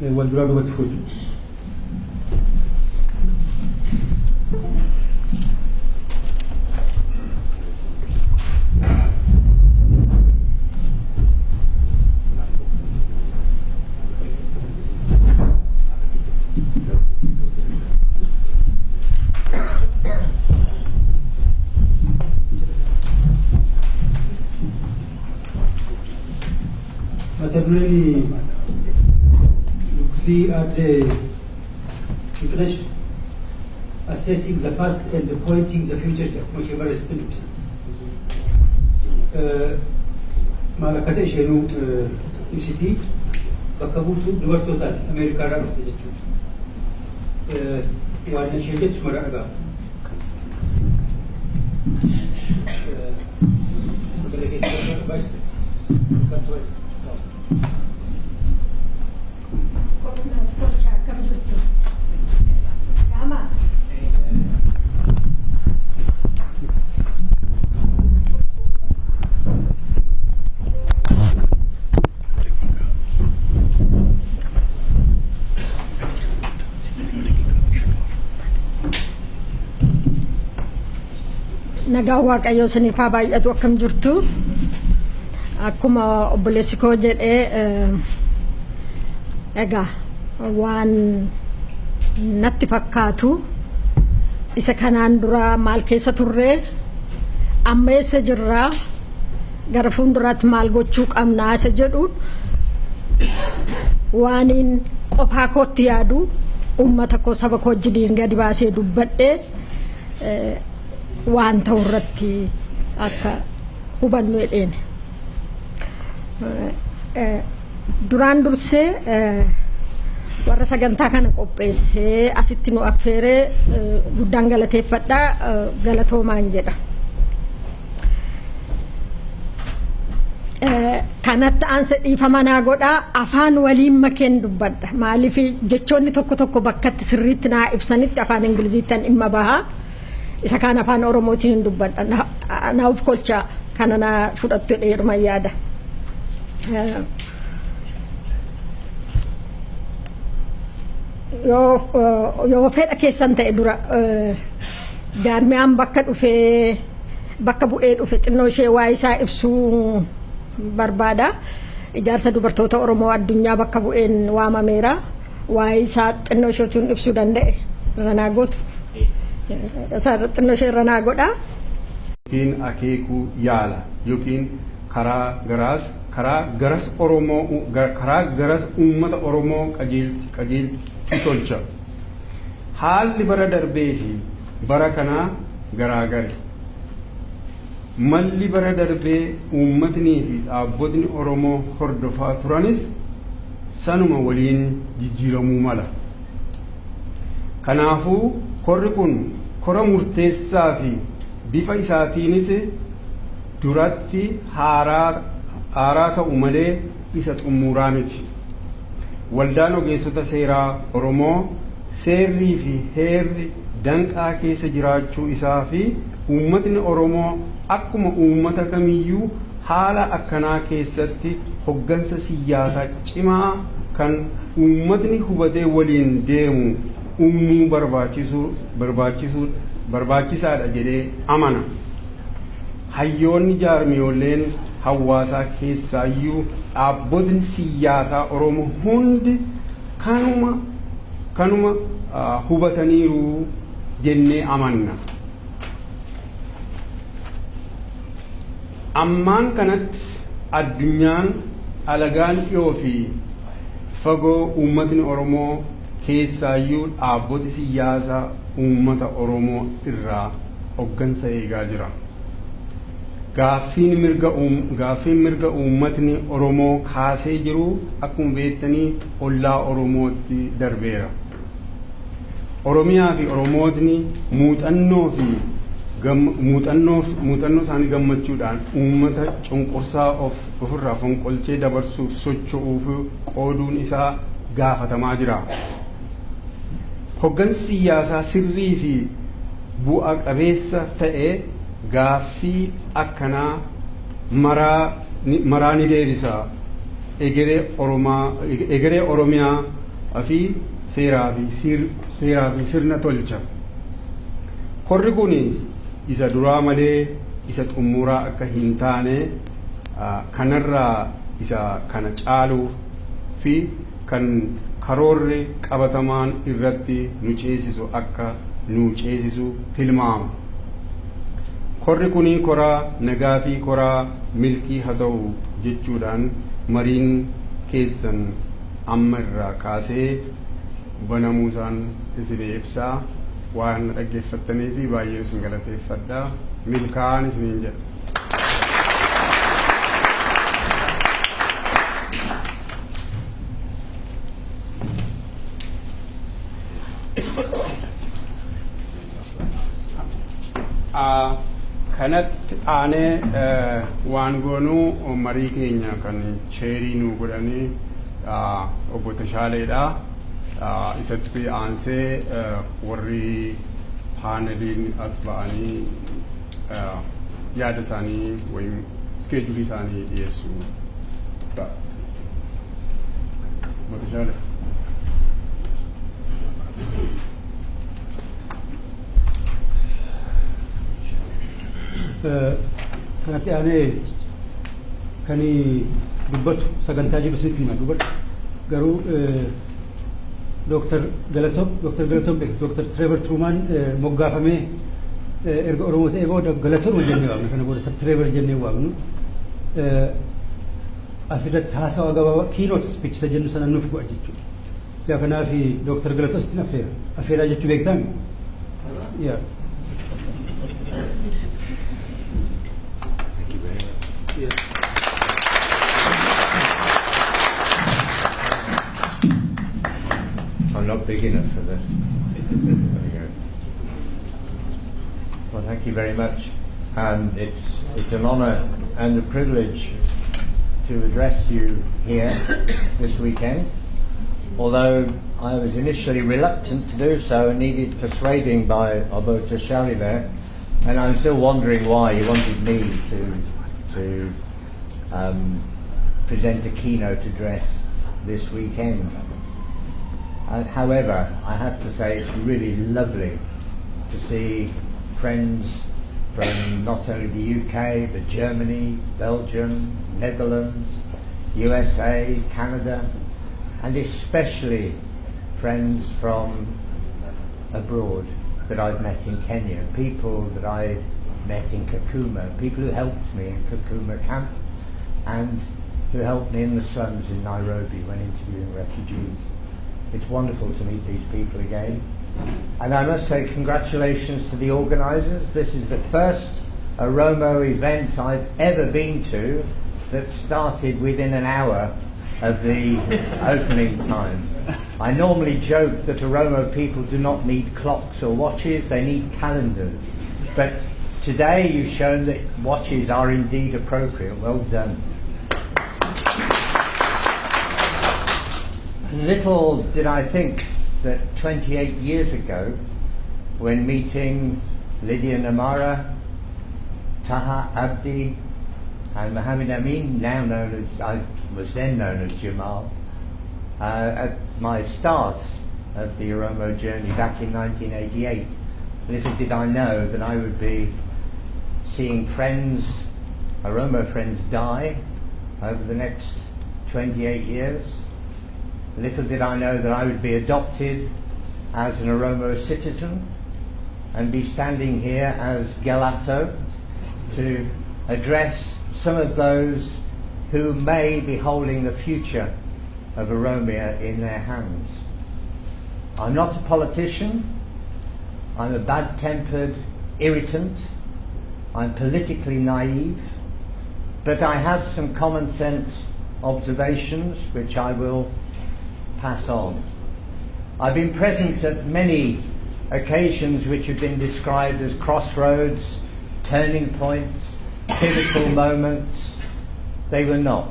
wal duraa duubatti fuudhu. Really, we are assessing the past and pointing the future. Whichever is Malakate Shenu UCT, Bakabutu, Dubartotat, America Rabbit. One initiative Maraga. nagaa waaqayyoo isiniif haa baay'atu akkam jirtu. Akkuma obboleessi koo jedhee egaa waan natti fakkaatu isa kanaan dura maal keessa turre amma eessa jirra gara fuulduraatti maal gochuu qabnaa isa jedhu waaniin qofaa kootti yaadu uummata koo saba koo wajjin gadi baasee dubbadhee waan ta'u irratti akka hubannu jedheen. Duraan dursee warra sagantaa kana qopheessee asitti nu affeeree guddaan galateeffadha galatoomaan jedha. Kanatti aansa dhiifama naa godha afaan waliin makeen dubbadha maaliif jechoonni tokko tokko bakkatti sirriitti naa ibsanitti afaan ingiliziittan dhimma bahaa isa kaan afaan oromootiin dubbadha naaf kolcha kana naa fudhattu dheeruma yaada. Yoo fedha keessan ta'e dura jaarmiyaan bakka dhufee bakka bu'ee dhufe xinnoo ishee waa'ee isaa ibsuu barbaada. Ijaarsa dubartoota Oromoo addunyaa bakka bu'een waamameera. Waa'ee isaa xinnoo isheetuun ibsuu danda'e ranaa gootu. Xinnoo ishee ranaa godha. Yookiin akeekuu yaala yookiin karaa garas Oromoo karaa garas uummata Oromoo qajeelchuu tolcha. Haalli bara darbee fi bara kanaa garaagari. Malli bara darbee uummatnii fi dhaabbotni Oromoo hordofaa turanis sanuma waliin jijjiiramuu mala. Kanaafuu korri kun kora murteessaa fi bifa isaatiinis duratti haaraa ta'u malee isa xumuraa miti. Waldaan ogeessota seeraa Oromoo seerrii fi heerri danqaa keessa jiraachuu isaa fi uummatni Oromoo akkuma uummata kamiyyuu haala akkanaa keessatti hoggansa siyaasaa cimaa kan uummatni hubatee waliin deemu uumuu barbaachisaadha jedhee amana. Hayyoonni jaarmiyooleen hawaasaa keessaayyuu dhaabbotni siyaasaa Oromoo hundi kanuma hubataniiru jennee amanna. Ammaan kanatti addunyaan alagaan dhiyoo fi fagoo uummatni Oromoo keessaayyuu dhaabboti siyaasaa uummata Oromoo irraa hoggansa eegaa jira. Gaaffiin mirga uummatni Oromoo kaasee jiru akkuma beektanii ollaa Oromootti darbeera. Oromiyaa fi Oromootni muuxannoo isaanii gammachuudhaan uummata cunqursaa ofirraa fonqolchee dabarsuuf socho'uuf qooduun isaa gaafatamaa jira. Hoggansi siyaasaa sirrii fi bu'a qabeessa ta'e gaaffii akkanaa maraa ni deebisa. Egeree Oromiyaa fi seeraa fi sirna tolcha. Korri kun isa duraa malee isa xumuraa akka hin taane kanarraa isa kana caaluu fi kan karoorri qabatamaan irratti nu ceesisu akka nu ceesisu tilmaama. Korri kun koraa nagaa fi koraa milkii haa ta'u jechuudhaan mariin keessan amma irraa kaasee banamuu isaan isin ibsaa. Waan dhaggeeffattanii fi baay'ee isin galateeffadha. Milkaa'aa isiniin jedha. Kanatti aanee waan goonuu marii keenya kan cheerii nuu godhanii obbo Tashaaleedha. Isatti aansee warri paaneliin as ba'anii yaada isaanii wayim iskeejulii isaanii dhiyeessu. Obbo Tashaale. kanatti aanee kan dubbatu sagantaa jiru sitti hima dubbatu garuu Dr. Galatom Dr. Trevor Truman moggaafamee erga Oromoo ta'ee booda Galatom jennee waamnu kana booda Trevor jennee waamnu asirratti haasawaa gabaabaa keynote speech isa jennu sana nuuf go'a jechuudha. Yaa kanaaf Dr. Galatom sitti affeeraa jechuu beektaa mi? Yaa. I'm not big enough for this. There we go. Well, thank you very much. It's an honour and a privilege to address you here this weekend. Although I was initially reluctant to do so and needed persuading by Alberto Shari there, and I'm still wondering why he wanted me to present a keynote address this weekend. However, I have to say it's really lovely to see friends from not only the UK but Germany, Belgium, Netherlands, USA, Canada, and especially friends from abroad that I've met in Kenya, people that I met in Kakuma, people who helped me in Kakuma camp and who helped me in the slums in Nairobi when interviewing refugees. It's wonderful to meet these people again. And I must say congratulations to the organisers. This is the first Oromo event I've ever been to that started within an hour of the opening time. I normally joke that Oromo people do not need clocks or watches, they need calendars. But today you've shown that watches are indeed appropriate. Well done. Little did I think that 28 years ago, when meeting Lydia Namara, Taha Abdi, and Mohammed Amin, now known as, I was then known as Jamal, at my start of the Oromo journey back in 1988, little did I know that I would be seeing friends, Oromo friends, die over the next 28 years. Little did I know that I would be adopted as an Oromo citizen and be standing here as Gelato to address some of those who may be holding the future of Oromia in their hands. I'm not a politician, I'm a bad-tempered irritant, I'm politically naive, but I have some common sense observations which I will pass on. I've been present at many occasions which have been described as crossroads, turning points, pivotal moments. They were not.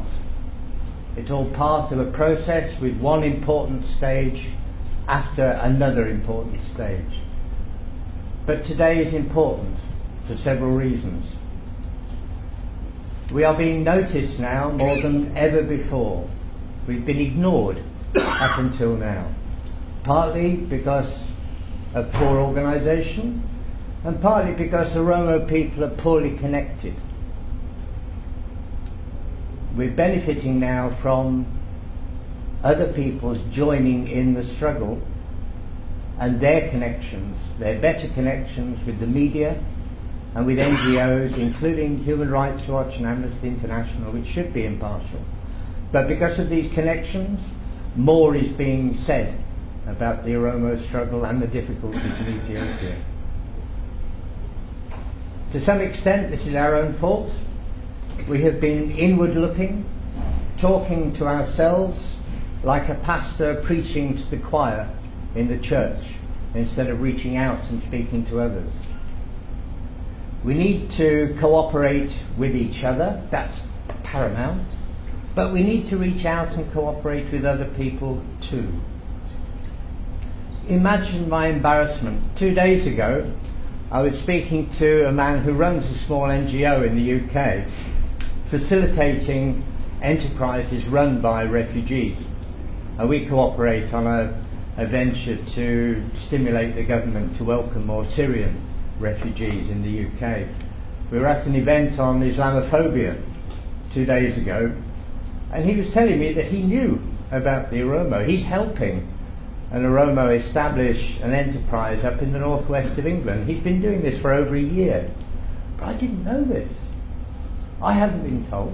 It's all part of a process with one important stage after another important stage. But today is important for several reasons. We are being noticed now more than ever before. We've been ignored up until now, partly because of poor organisation and partly because the Oromo people are poorly connected. We're benefiting now from other people's joining in the struggle and their connections, their better connections with the media and with NGOs, including Human Rights Watch and Amnesty International, which should be impartial. But because of these connections, more is being said about the Oromo struggle and the difficulties in Ethiopia. To some extent, this is our own fault. We have been inward looking, talking to ourselves like a pastor preaching to the choir in the church instead of reaching out and speaking to others. We need to cooperate with each other, that's paramount, but we need to reach out and cooperate with other people too. Imagine my embarrassment. 2 days ago, I was speaking to a man who runs a small NGO in the UK, facilitating enterprises run by refugees. And we cooperate on a venture to stimulate the government to welcome more Syrian refugees in the UK. We were at an event on Islamophobia 2 days ago, and he was telling me that he knew about the Oromo. He's helping an Oromo establish an enterprise up in the northwest of England. He's been doing this for over a year. But I didn't know this. I haven't been told.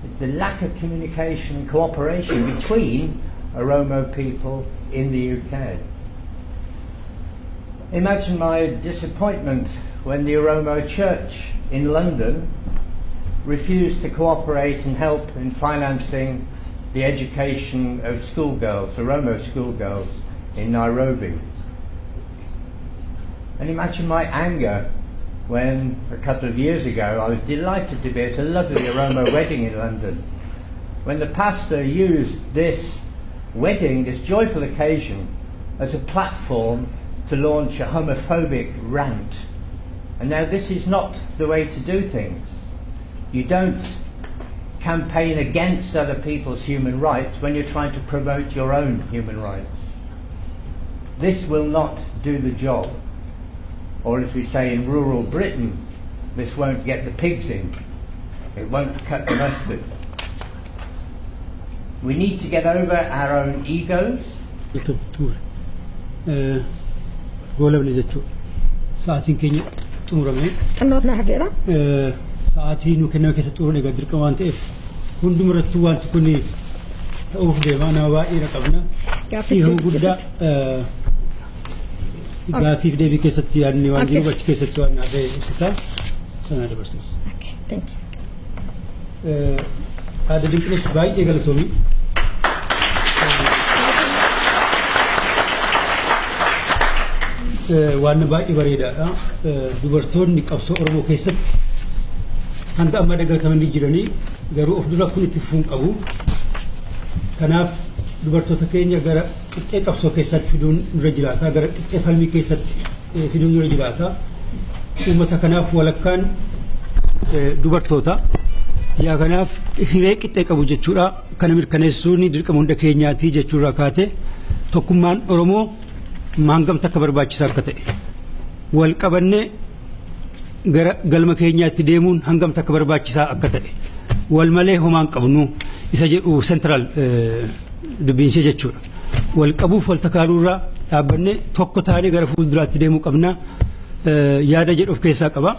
It's the lack of communication and cooperation between Oromo people in the UK. Imagine my disappointment when the Oromo Church in London refused to cooperate and help in financing the education of schoolgirls, Oromo schoolgirls in Nairobi. And imagine my anger when a couple of years ago I was delighted to be at a lovely Oromo wedding in London, when the pastor used this wedding, this joyful occasion, as a platform to launch a homophobic rant. And now this is not the way to do things. You don't campaign against other people's human rights when you're trying to promote your own human rights. This will not do the job. Or as we say in rural Britain, this won't get the pigs in. It won't cut the mustard. We need to get over our own egos. Saatiin keenya xumurame. Annootna hageera. Saatii nu kenname keessatti xumurame egaa dirqama waan ta'eef hundumarrattuu wanti kun ta'uuf deemaa nama baay'eedha qabna. Yeroo guddaa gaafiif deebii keessatti yaadni waan jiruuf achi keessatti waan naafee ibsitaa sana dabarsiisa. Thank you. Adda dinqileef baay'ee galatoomii. Waan baay'ee bareedaadha. Dubartoonni qabsoo Oromoo keessatti hanga amma dagaagamanii jiranii garuu of dura kun itti fufuun qabu. Kanaaf dubartoota keenya gara qixxee qabsoo keessatti fiduun nurra jiraata, gara qixxee falmii keessatti fiduun nurra jiraata. Uummata kanaaf walakkaan dubartoota. Yaa kanaaf hiree qixxee qabu jechuudha. Kana mirkaneessuun dirqama hunda keenyaati jechuurraa kaate tokkummaan Oromoo maangam takka barbaachisaa akka ta'e wal qabannee gara galma keenyaatti deemuun hangam takka barbaachisaa akka ta'e wal malee homaan qabnu isa jedhu central dubbiinshee jechuudha. Wal qabuuf wal takaaluurraa dhaabbannee tokko taanee gara fuulduraatti deemuu qabna yaada jedhu of keessaa qaba.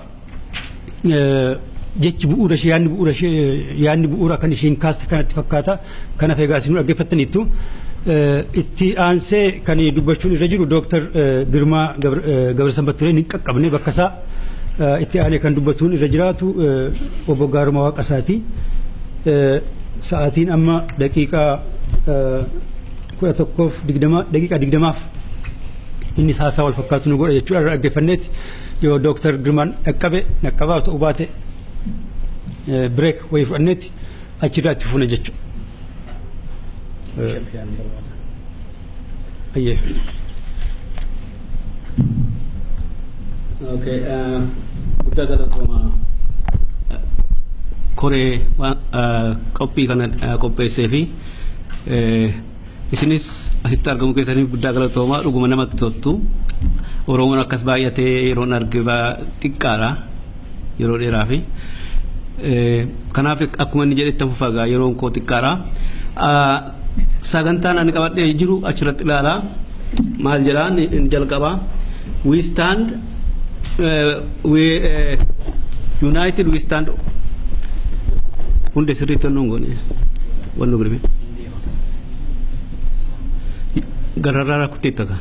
Jechi bu'uura ishee yaadni bu'uura kan ishiin kaaste kanatti fakkaata. Kanaaf egaa isin dhaggeeffattaniittu itti aansee kan dubbachuun irra jiru Dr. Girmaa Gabrasambatturee ni qaqqabne bakka isaa itti aanee kan dubbatuun irra jiraatu obbo Gaaruma Waaqasaati. Sa'aatiin amma daqiiqaa 11:20 inni haasaa wal fakkaatu nu godha jechuudha. Dhaggeeffanneeti yoo Dr. Girmaan dhaqqabaa ta'uu baate break wayii fudhanneeti achirraa itti fuuna jechuudha. Okay, guddaa galatooma koree qophii kana qopheessee fi isinis asitti argamu keessaniif guddaa galatooma. Dhuguma namatti toltu. Oromoon akkas baay'atee yeroon arge xiqqaadha yeroo dheeraa fi kanaaf akkuma inni jedhetti fufagaa yeroon koo xiqqaadha. Sagantaan ani qabadhee jiru achirratti ilaalaa maal jedhaan inni jalqabaa we stand united we stand hunde sirriitti wannoon goone wanno gurbe gararraa kutteetta ka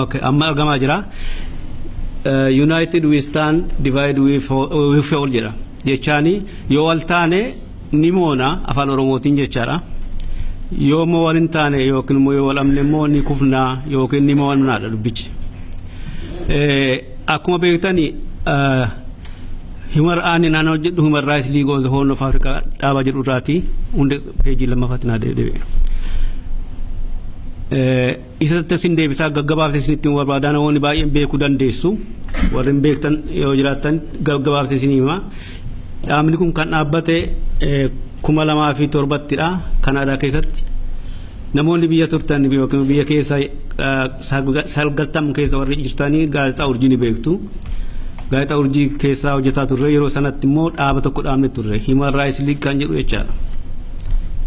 okay amma argamaa jira united we stand divided we fall jedha jechaani yoo wal taane ni moona afaan Oromootiin jechaadha. Yoo moo wal hin taane yookiin immoo yoo wal amne immoo ni kufnaa yookiin ni mo'annaadha dubbichi. Akkuma beektani naannoo jedhu Human Rights League of the Horn of Africa dhaaba jedhu irraati hundi peejii lammaffaatti naa deebi'e. Isatti sin deebisaa gaggabaabsee isinitti barbaadaa namoonni baay'een beekuu dandeessu. Warreen beektan yoo jiraattan gaggabaabsee isin hima. Dhaabni kun kan dhaabbate 2007 Kanaadaa keessatti namoonni biyya turtan yookiin biyya keessa salgaltam keessa warri jirtanii gaazexaa urjii ni beektu. Gaazexaa urjii keessa hojjetaa turre yeroo sanatti immoo dhaaba tokko dhaabne turre Human Rights League kan jedhu jechaadha.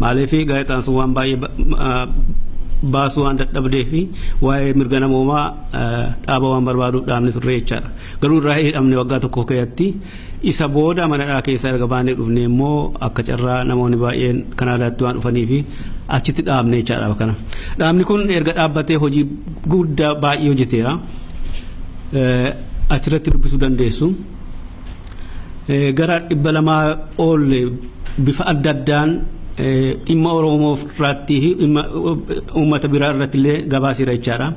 Maaliif gaazexaan sun waan baay'ee baasuu waan dadhabdee fi waa'ee mirga namoomaa dhaaba waan barbaadu dhaabne turre jechaadha. Garuu irraa hidhamne waggaa tokko keessatti isa booda manadhaa keessa erga baanee dhufne immoo akka carraa namoonni baay'een Kanaadaatti waan dhufanii fi achitti dhaabne jechaadha kana. Dhaabni kun erga dhaabbatee hojii guddaa baay'ee hojjeteera. Achirratti dubbisuu dandeessu. Gara 200 ol bifa adda addaan dhimma Oromoo irratti uummata biraa irratti illee gabaasiira jechaadha.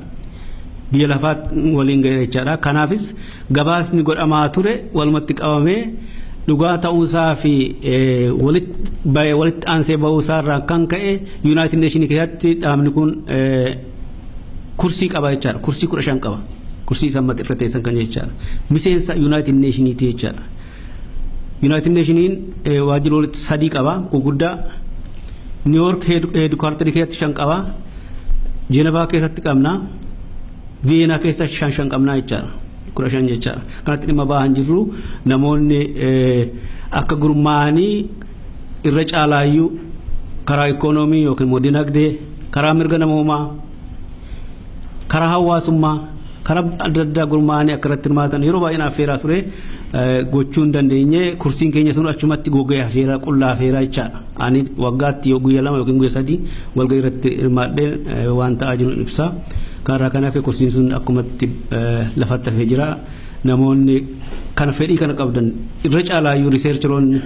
Biyya lafaatti waliin ga'e jechaadha. Kanaafis gabaasni godhamaa ture walumatti qabamee dhugaa ta'uusaa fi walitti aansee ba'uusaa irraa kan ka'e United Nations keessatti dhaabni kun kursii qaba jechaadha. Kursii 15 qaba. Kursii sammat irra teessan kan jechaadha. Miseensa United Nations jechaadha. United Nations waajjiroota 3 qaba gurguddaa. New York headquarter keessatti 5 qaba. Geneva keessatti qabna. Vienna keessatti 5 qabna jechaadha. 15 jechaadha. Kanatti dhimma ba'an jirru namoonni akka gurmaa'anii irra caalaayyuu karaa ikoonoomii yookiin immoo dinagdee, karaa mirga namoomaa, karaa hawaasummaa, karaa adda addaa gurmaa'anii akka irratti hirmaatan yeroo baay'ee affeeraa ture gochuu hin dandeenye kursiin keenya sun achumatti gogee affeeraa qullaa affeeraa jechaadha. Ani waggaatti guyyaa 2 yookiin guyyaa 3 walgahii irratti hirmaadhee waan ta'aa jiru ibsa. Karaa kanaaf kursiin sun akkumatti lafatti hafee jira. Namoonni kana fedhii kana qabdan irra caalaayyuu riseercheroonni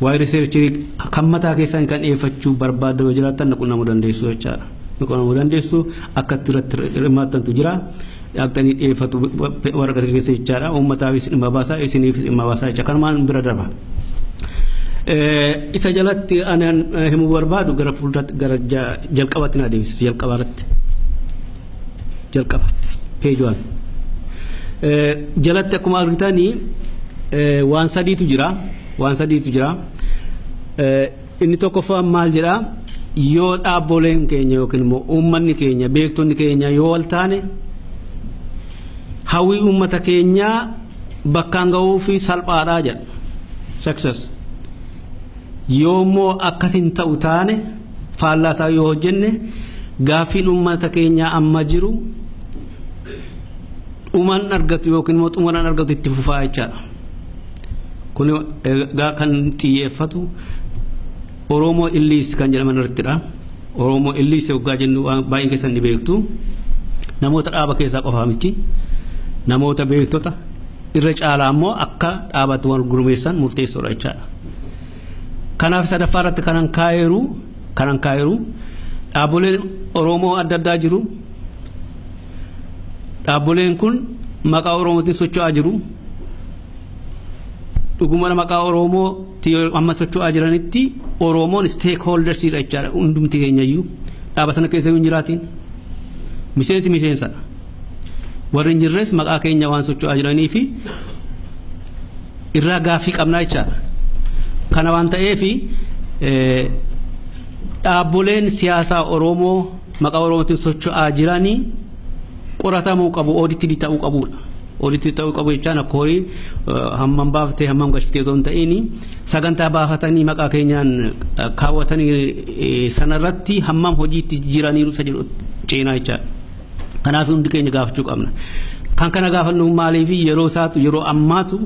waa'ee riseercherii kan mataa keessaan kan dhiyeeffachuu barbaadan yoo jiraatan naqunnamuu dandeessu jechaadha. Naqunnamuu dandeessu akka irratti hirmaatantu jira. Dhaqxanii dhiyeeffatu waraqaa keessa jechaadha. Uummataafis dhimma baasaa isiniif dhimma baasaa jecha kanumaan bira darba. Isa jalatti ani himuu barbaadu gara fuulduraatti gara jalqabaatti na deebisa jalqabaatti. Jalqaba page 1 jalatti akkuma argitanii waan sadiitu jira inni tokkoffaan maal jedha yoo dhaabboleen keenya yookiin immoo uummanni keenya beektonni keenya yoo wal taane hawwii uummata keenyaa bakkaan ga'uu fi salphaadhaa jedha success yoo immoo akkasin ta'u taane faallaasaa yoo hojjenne gaaffiin uummata keenyaa amma jiru uman argatu yookiin immoo xumuran argatu itti fufaa jechaadha. Kun kan xiyyeeffatu Oromoo illiis kan jedhaman irrattidha. Oromoo illiis yookaan jennu baay'een keessan ni beektu. Namoota dhaaba keessaa qofaa miti. Namoota beektota irra caalaa immoo akka dhaabatti wal gurmeessan murteessoodha jechaadha. Kanaaf sadaffaa irratti kanan kaayeru dhaabboleen Oromoo adda addaa jiru. Dhaabboleen kun maqaa Oromootiin socho'aa jiru. Dhuguma maqaa Oromoo amma socho'aa jiranitti Oromoon stakeholders jechaadha hundumti keenyayyuu dhaaba sana keessa hin jiraatiin miseensa warri hin jirres maqaa keenya waan socho'aa jiranii fi irraa gaaffii qabnaa jechaadha. Kana waan ta'eef dhaabboleen siyaasaa Oromoo maqaa Oromootiin socho'aa jiranii qoratamuu qabu auditii ta'uu qabudha. Auditii ta'uu qabu jechaan akka horii hammam baaftee hammam gashtee osoo hin ta'in sagantaa baafatanii maqaa keenyaan kaawwatanii sanarratti hammam hojiitti jiraniiru isa jedhu ceenaa jechaadha. Kanaaf hundi keenya gaafachuu qabna. Kan kana gaafannu maaliif yeroo isaatu yeroo ammaatu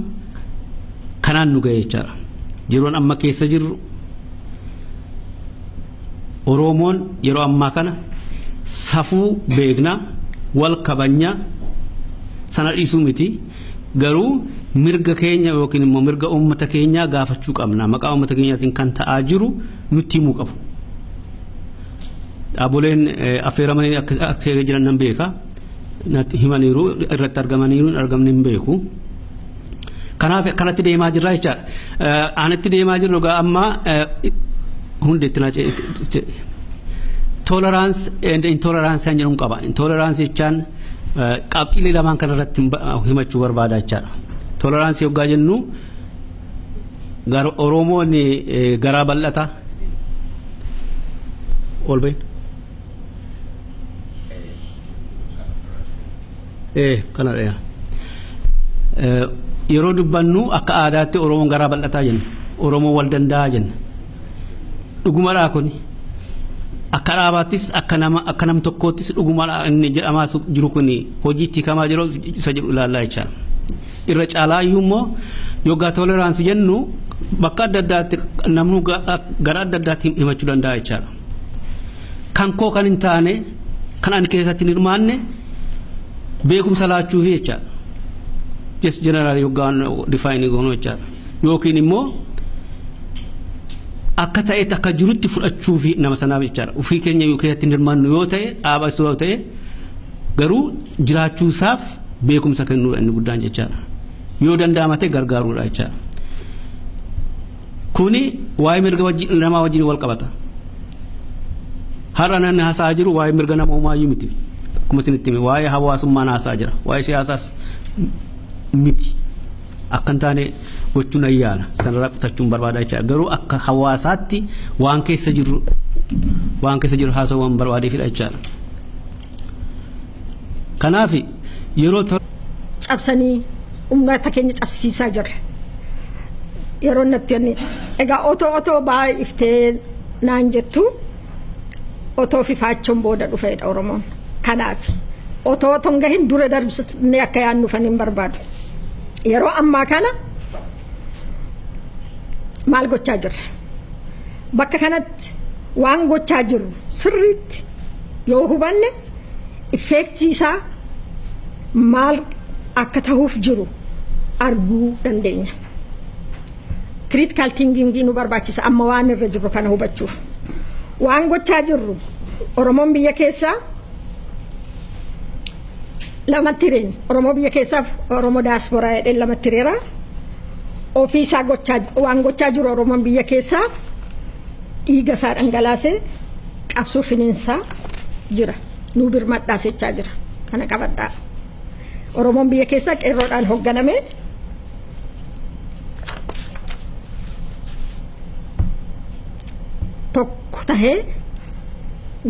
kanaan nu ga'e jechaadha. Yeroon amma keessa jirru Oromoon yeroo ammaa kana safuu beekna wal kabanya sana dhiisuu miti garuu mirga keenya yookiin immoo mirga uummata keenyaa gaafachuu qabna. Maqaa uummata keenyaatiin kan ta'aa jiru nutti himuu qabu. Dhaabboleen affeeramanii akka jiran nan beeka. Himaniiru irratti argamaniiru argamni hin beeku. Kanaaf kanatti deemaa jirra jechaadha. Anatti deemaa jirru gaa amma hundeetti na tolerance and intolerance kan jedhamu qaba. Intolerance jechaan qabxiilee lamaan kanarratti himachuu barbaada jechaadha. Tolerance yoggaa jennu Oromoon garaa bal'ata olbeen kana dha yeroo dubbannu akka aadaatti Oromoon garaa bal'ataa jenna Oromoo wal danda'a jenna dhugumadhaa kuni akka dhaabaattis akka nam tokkoottis dhugumadhaa inni jedhamaa jiru kuni hojiitti kamaa jiru isa jedhu ilaallaa jechaadha irra caalaa iyyuu immoo yogaa toleraansii jennu bakka adda addaatti namnu gara adda addaatti himachuu danda'a jechaadha kan koo kan hin taane kan ani keessatti hin hirmaanne beekumsa laachuufi jechaadha just generally yogaan defining goonuu jechaadha yookiin immoo akka ta'etti akka jirutti fudhachuufi nama sanaaf jechaadha ofii keenya yoo keessatti hin hirmaannu yoo ta'e dhaaba yoo ta'e garuu jiraachuusaaf beekumsa kennuudha inni guddaan jechaadha yoo danda'ama ta'e gargaaruudha jechaadha kuni waa'ee mirga namaa wajjin wal qabata har'a namni haasaa jiru waa'ee mirga namoomayyuu miti akkuma isinitti hime waa'ee hawaasummaan haasaa jira waa'ee siyaasaas miti akkan taane gochuun ayyaana sanarraa qutachuun barbaada jechaadha garuu akka hawaasaatti waan keessa jiru haasawwan barbaadeefidha jechaadha kanaaf yeroo cabsanii ummata keenya cabsiisaa jirra yeroo natti yanni egaa otoo baay'ee iftee naan jettu otoo fifaachuun booda dhufeedha Oromoon kanaaf otoo gahin dura darbisnee akka yaan dhufan hin barbaadu yeroo ammaa kana maal gochaa jirra bakka kanatti waan gochaa jiru sirriitti yoo hubanne effektii isaa maal akka ta'uuf jiru arguu dandeenya critical thinking nu barbaachisa amma waan irra jiru kana hubachuuf waan gochaa jirru Oromoon biyya keessaa lamatti reeni Oromoo biyya keessaaf Oromoo diaspora jedhee lamatti reera ofiisaa waan gochaa jiru Oromoon biyya keessaa dhiiga isaa dhangalaasee qabsoo finiinsaa jira nu birmadhaa sechaa jira kana qabadhaa Oromoon biyya keessaa qeerroodhaan hoogganame tokko tahee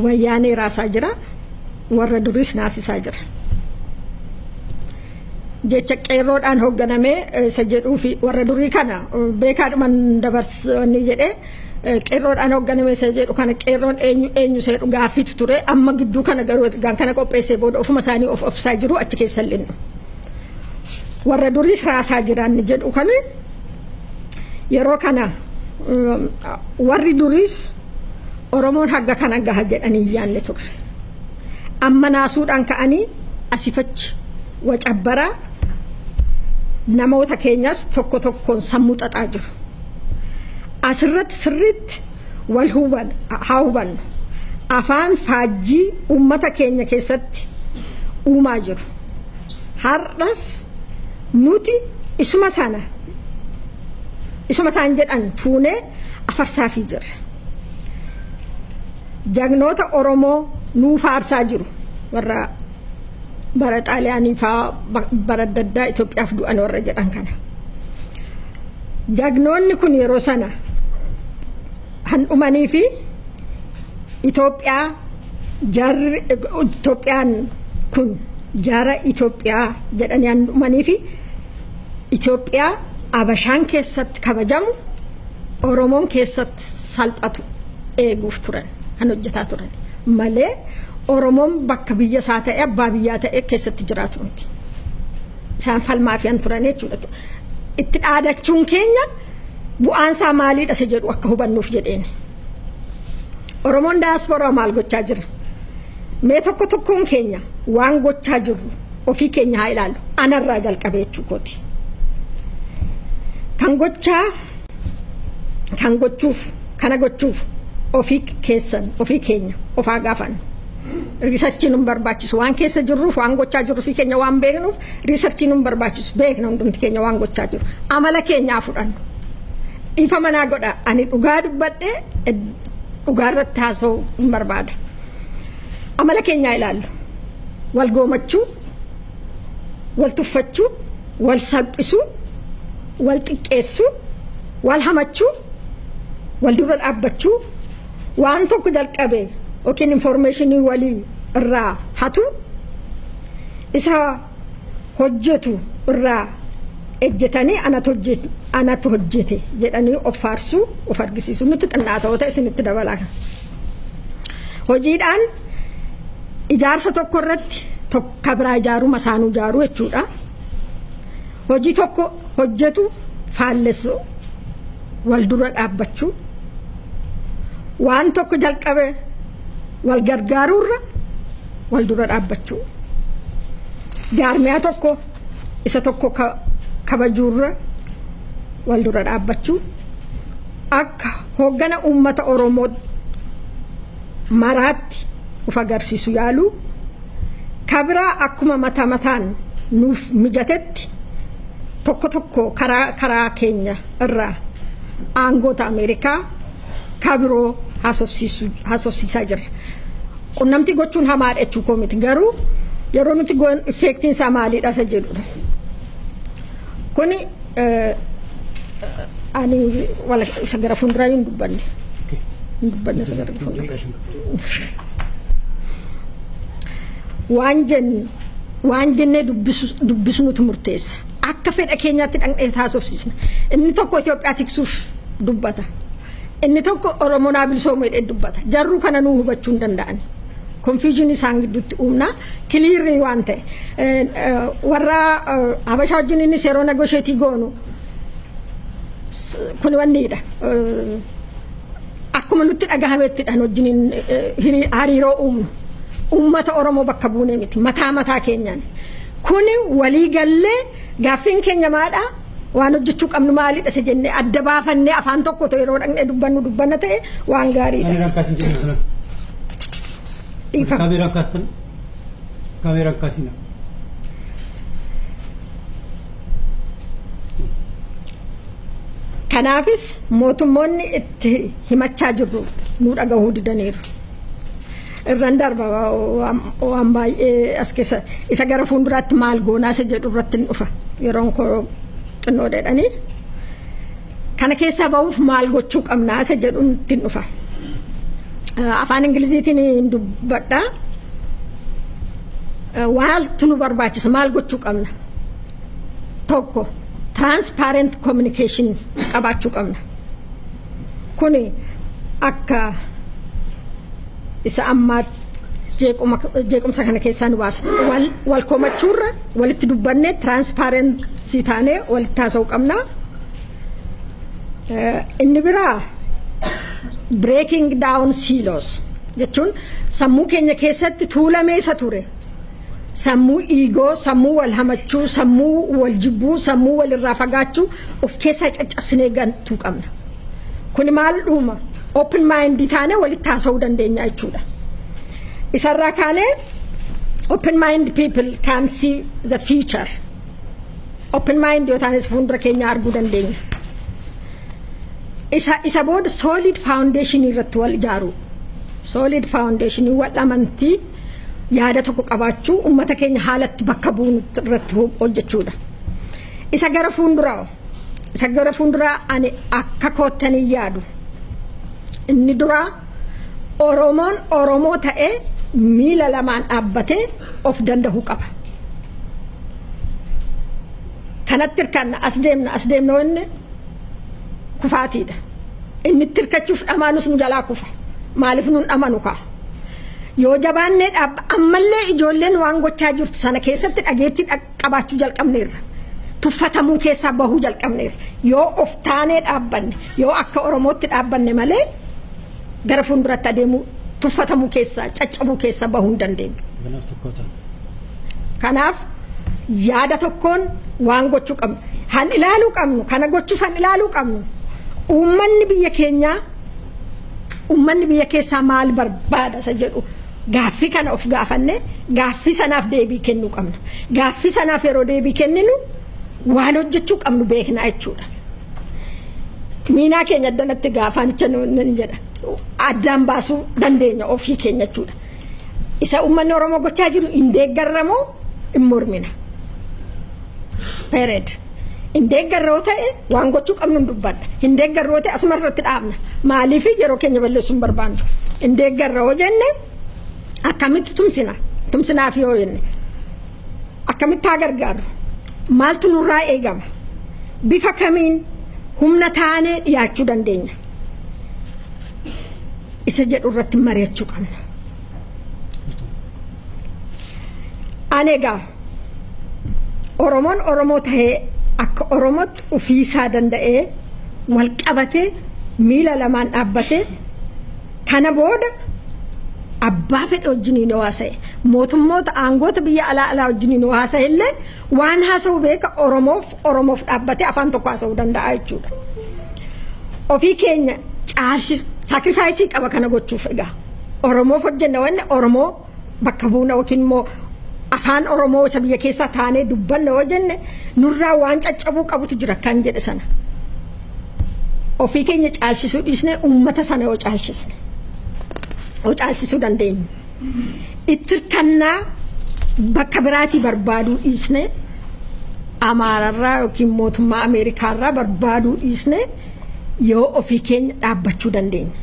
wayyaanee raasaa jira warra duriis naasisaa jira jecha qeerroodhaan hoogganame isa jedhuu fi warra durii kana beekaadhuman dabarsanii jedhee qeerroodhaan hoogganame isa jedhu kana qeerroon eenyu isa jedhu gaaffiitu ture amma gidduu kana garuu gaan kana qopheessee booda ofuma isaanii of obsaa jiru achi keessa linnu warra duriis raasaa jiran jedhu kana yeroo kana warri duriis Oromoon hagga kana gaha jedhanii yaanne ture amma naasuudhaan ka'anii asifachi wacabbaraa namoota keenyas tokko tokkoon sammuu xaxaa jiru asirratti sirriitti wal hubannu afaan faajjii ummata keenya keessatti uumaa jiru har'as nuti isuma isaan jedhan fuunee afarsaafii jirra jagnoota Oromoo nuu faarsaa jiru warra bara xaaliyaanii faa bara daddaa Itoophiyaaf du'an warra jedhan kana jagnoonni kun yeroo sana handhumanii fi Itoophiyaan kun jaara Itoophiyaa jedhanii handhumanii fi Itoophiyaa Abashaan keessatti kabajamu Oromoon keessatti salphatu eeguuf turan kan hojjetaa turan malee Oromoon bakka biyya isaa ta'e abbaa biyyaa ta'e keessatti jiraatu miti isaan falmaa fi turan jechuudha itti dhaadachuun keenya bu'aan isaa maaliidha isa jedhu akka hubannuuf jedheen Oromoon diaspora maal gochaa jira mee tokkoon keenya waan gochaa jirru ofii keenya haa ilaallu anarraa jalqabee jechuukooti kana gochuuf ofii keenya ofaa gaafannu riisarchiin nu barbaachisu waan keessa jirruuf waan gochaa jirru fi keenya waan beeknuuf riisarchiin nu barbaachisu beekna hundumti keenya waan gochaa jiru amala keenyaa fudhannu ifa manaa godha ani dhugaa dubbadhee dhugaa irratti haasa'uu hin barbaada amala keenyaa ilaallu wal goomachuu wal tuffachuu wal salphisuu wal xiqqeessuu wal hamachuu wal dura dhaabbachuu waan tokko jalqabee yookiin informationii walii irraa hatu isa hojjetu irraa ejjetanii anatu hojjete jedhanii of faarsuu of argisiisu nuti xinnaa ta'uu ta'e isinitti dabalaa hojiidhaan ijaarsa tokko irratti tokko biraa ijaaruu masaanuu ijaaruu jechuudha hojii tokko hojjetu faallessu wal dura dhaabbachuu waan tokko jalqabe wal gargaaruurra wal dura dhaabbachuu jaarmiyaa tokko isa tokko kabajuurra wal dura dhaabbachuu akka hooggana uummata Oromoo maraatti uf agarsiisu yaaluu kabiraa akkuma mataan nuuf mijatetti tokko karaa keenya irraa aangoota Ameerikaa kabiroo haasofsiisaa jirra. Qunnamtii gochuun hamaadha jechuu koo miti garuu yeroo nuti goon effektiin isaa maaliidha isa jedhudha. Kuni ani wala isa gara fuulduraa hin dubbanne. Hin dubbanne isa gara fuulduraa. Waan jennee dubbisnutu murteessa. Akka fedha keenyaatti dhaqnee haasofsiisna. Inni tokko Itoophiyaa tiksuuf dubbata. Inni tokko Oromoo naa bilisoomee dubbata. Jarruu kana nuu hubachuu hin danda'ani. Confusion isaan gidduutti uumna. Kiliirrii waan ta'e. Warra Habashaa wajjin inni seeroo negosheetii goonu kun wanniidha. Akkuma nutti dhagahameettidhaan wajjin hariiroo uumnu. Uummata Oromoo bakka buunee miti. Mataa keenyaan. Kuni walii gallee gaaffiin keenya maadha waan hojjechuu qabnu maalidha se jennee adda baafannee afaan tokko ta'e yeroo dhaqnee dubbanna ta'e waan gaariidha. Kameeraan kaasina. Kanaafis mootummoonni itti himachaa jirru nu dhagahuu didaniiru. Irraan darba waan baay'ee as keessa isa gara fuulduraatti maal goonaa isa jedhu irratti dhufa yeroon koo xinnoo dheedhanii kana keessaa ba'uuf maal gochuu qabnaa isa jedhu ittiin dhufa. Afaan Ingiliziitiin dubbadha. Waaltu nu barbaachisa maal gochuu qabna. Tokko transparent communication qabaachuu qabna. Kuni akka isa amma jeequmsa kana keessaa nu baasa wal komachuurra walitti dubbannee transparency taanee walitti haasa'uu qabna. Inni biraa breaking down silos jechuun sammuu keenya keessatti tuulamee isa ture sammuu ego sammuu wal hamachuu sammuu wal jibbuu sammuu wal irraa fagaachuu of keessaa caccabsinee gantuu qabna. Kun maal dhuma open mind taanee walitti haasa'uu dandeenya jechuudha. Isarraa kaanee open mind people can see the future. Open mind yoo taanes fuuldura keenya arguu dandeenya. Isa booda solid foundation irratti wal ijaaru. Solid foundation wal amantii yaada tokko qabaachuu uummata keenya haalatti bakka buunu irratti hojjechuudha. Isa gara fuulduraa ani akka koottanii yaadu. Inni dura Oromoon Oromoo ta'ee miila lamaan dhaabbatee of danda'uu qaba. Kanatti hirkanna as deemna wanne kufaatiidha. Inni tirkachuuf dhamaanus nu jalaa kufa. Maaliif nun dhamanu kaa? Yoo jabaannee ammallee ijoolleen waan gochaa jirtu sana keessatti dhageettii qabaachuu jalqabneerra. Tuffatamuu keessaa bahuu jalqabneerra. Yoo of taanee dhaabbanne yoo akka Oromootti dhaabbanne malee gara fuulduratti adeemuu tuffatamuu keessaa caccabuu keessaa bahuu hin dandeenyu. Kanaaf yaada tokkoon waan gochuu qabnu han ilaaluu qabnu kana gochuuf han ilaaluu qabnu uummanni biyya keessaa maal barbaada isa jedhu gaaffii kana of gaafanne gaaffii sanaaf deebii kennuu qabna. Gaaffii sanaaf yeroo deebii kenninu waan hojjechuu qabnu beekna jechuudha. Miinaa keenya addanatti gaafaanicha ni jedha. Addaan baasuu dandeenya ofii keenya jechuudha. Isa uummanni Oromoo gochaa jiru hin deeggarramoo hin mormina. Period. Hin deeggarroo ta'e waan gochuu qabnu hin dubbadha. Hin deeggarroo ta'e asuma irratti dhaabna. Maaliif yeroo keenya balleessuu hin barbaannu. Hin deeggarroo jenne akkamitti tumsinaaf yoo jenne akkamitti haa gargaaru maaltu nurraa eegama bifa kamiin humna taanee dhiyaachuu dandeenya isa jedhu irratti mari'achuu qabna. Aneegaa Oromoon Oromoo tahee akka Oromootti ofiisaa danda'ee wal qabatee miila lamaan dhaabbatee kana booda abbaa fedhe wajjiniin haasa'e mootummoota aangoota biyya alaa wajjiniin haasa'e illee waan haasa'u beeka Oromoof dhaabbatee afaan tokko haasa'uu danda'a jechuudha. Ofii keenya caalchi saakrifaayisii qaba kana gochuuf egaa Oromoof hojjenna wanni Oromoo bakka buuna yookiin immoo afaan Oromoo isa biyya keessa taanee dubbanna hojjenne nurraa waan caccabuu qabutu jira kan jedhe sana. Ofii keenya caalchisuu dhiisnee uummata sana yoo caalchisne yoo caalchisuu dandeenya. Itti kannaa bakka biraatii barbaaduu dhiisnee Amaararraa yookiin mootummaa Ameerikaarraa barbaaduu dhiisnee yoo ofii keenya dhaabbachuu dandeenya.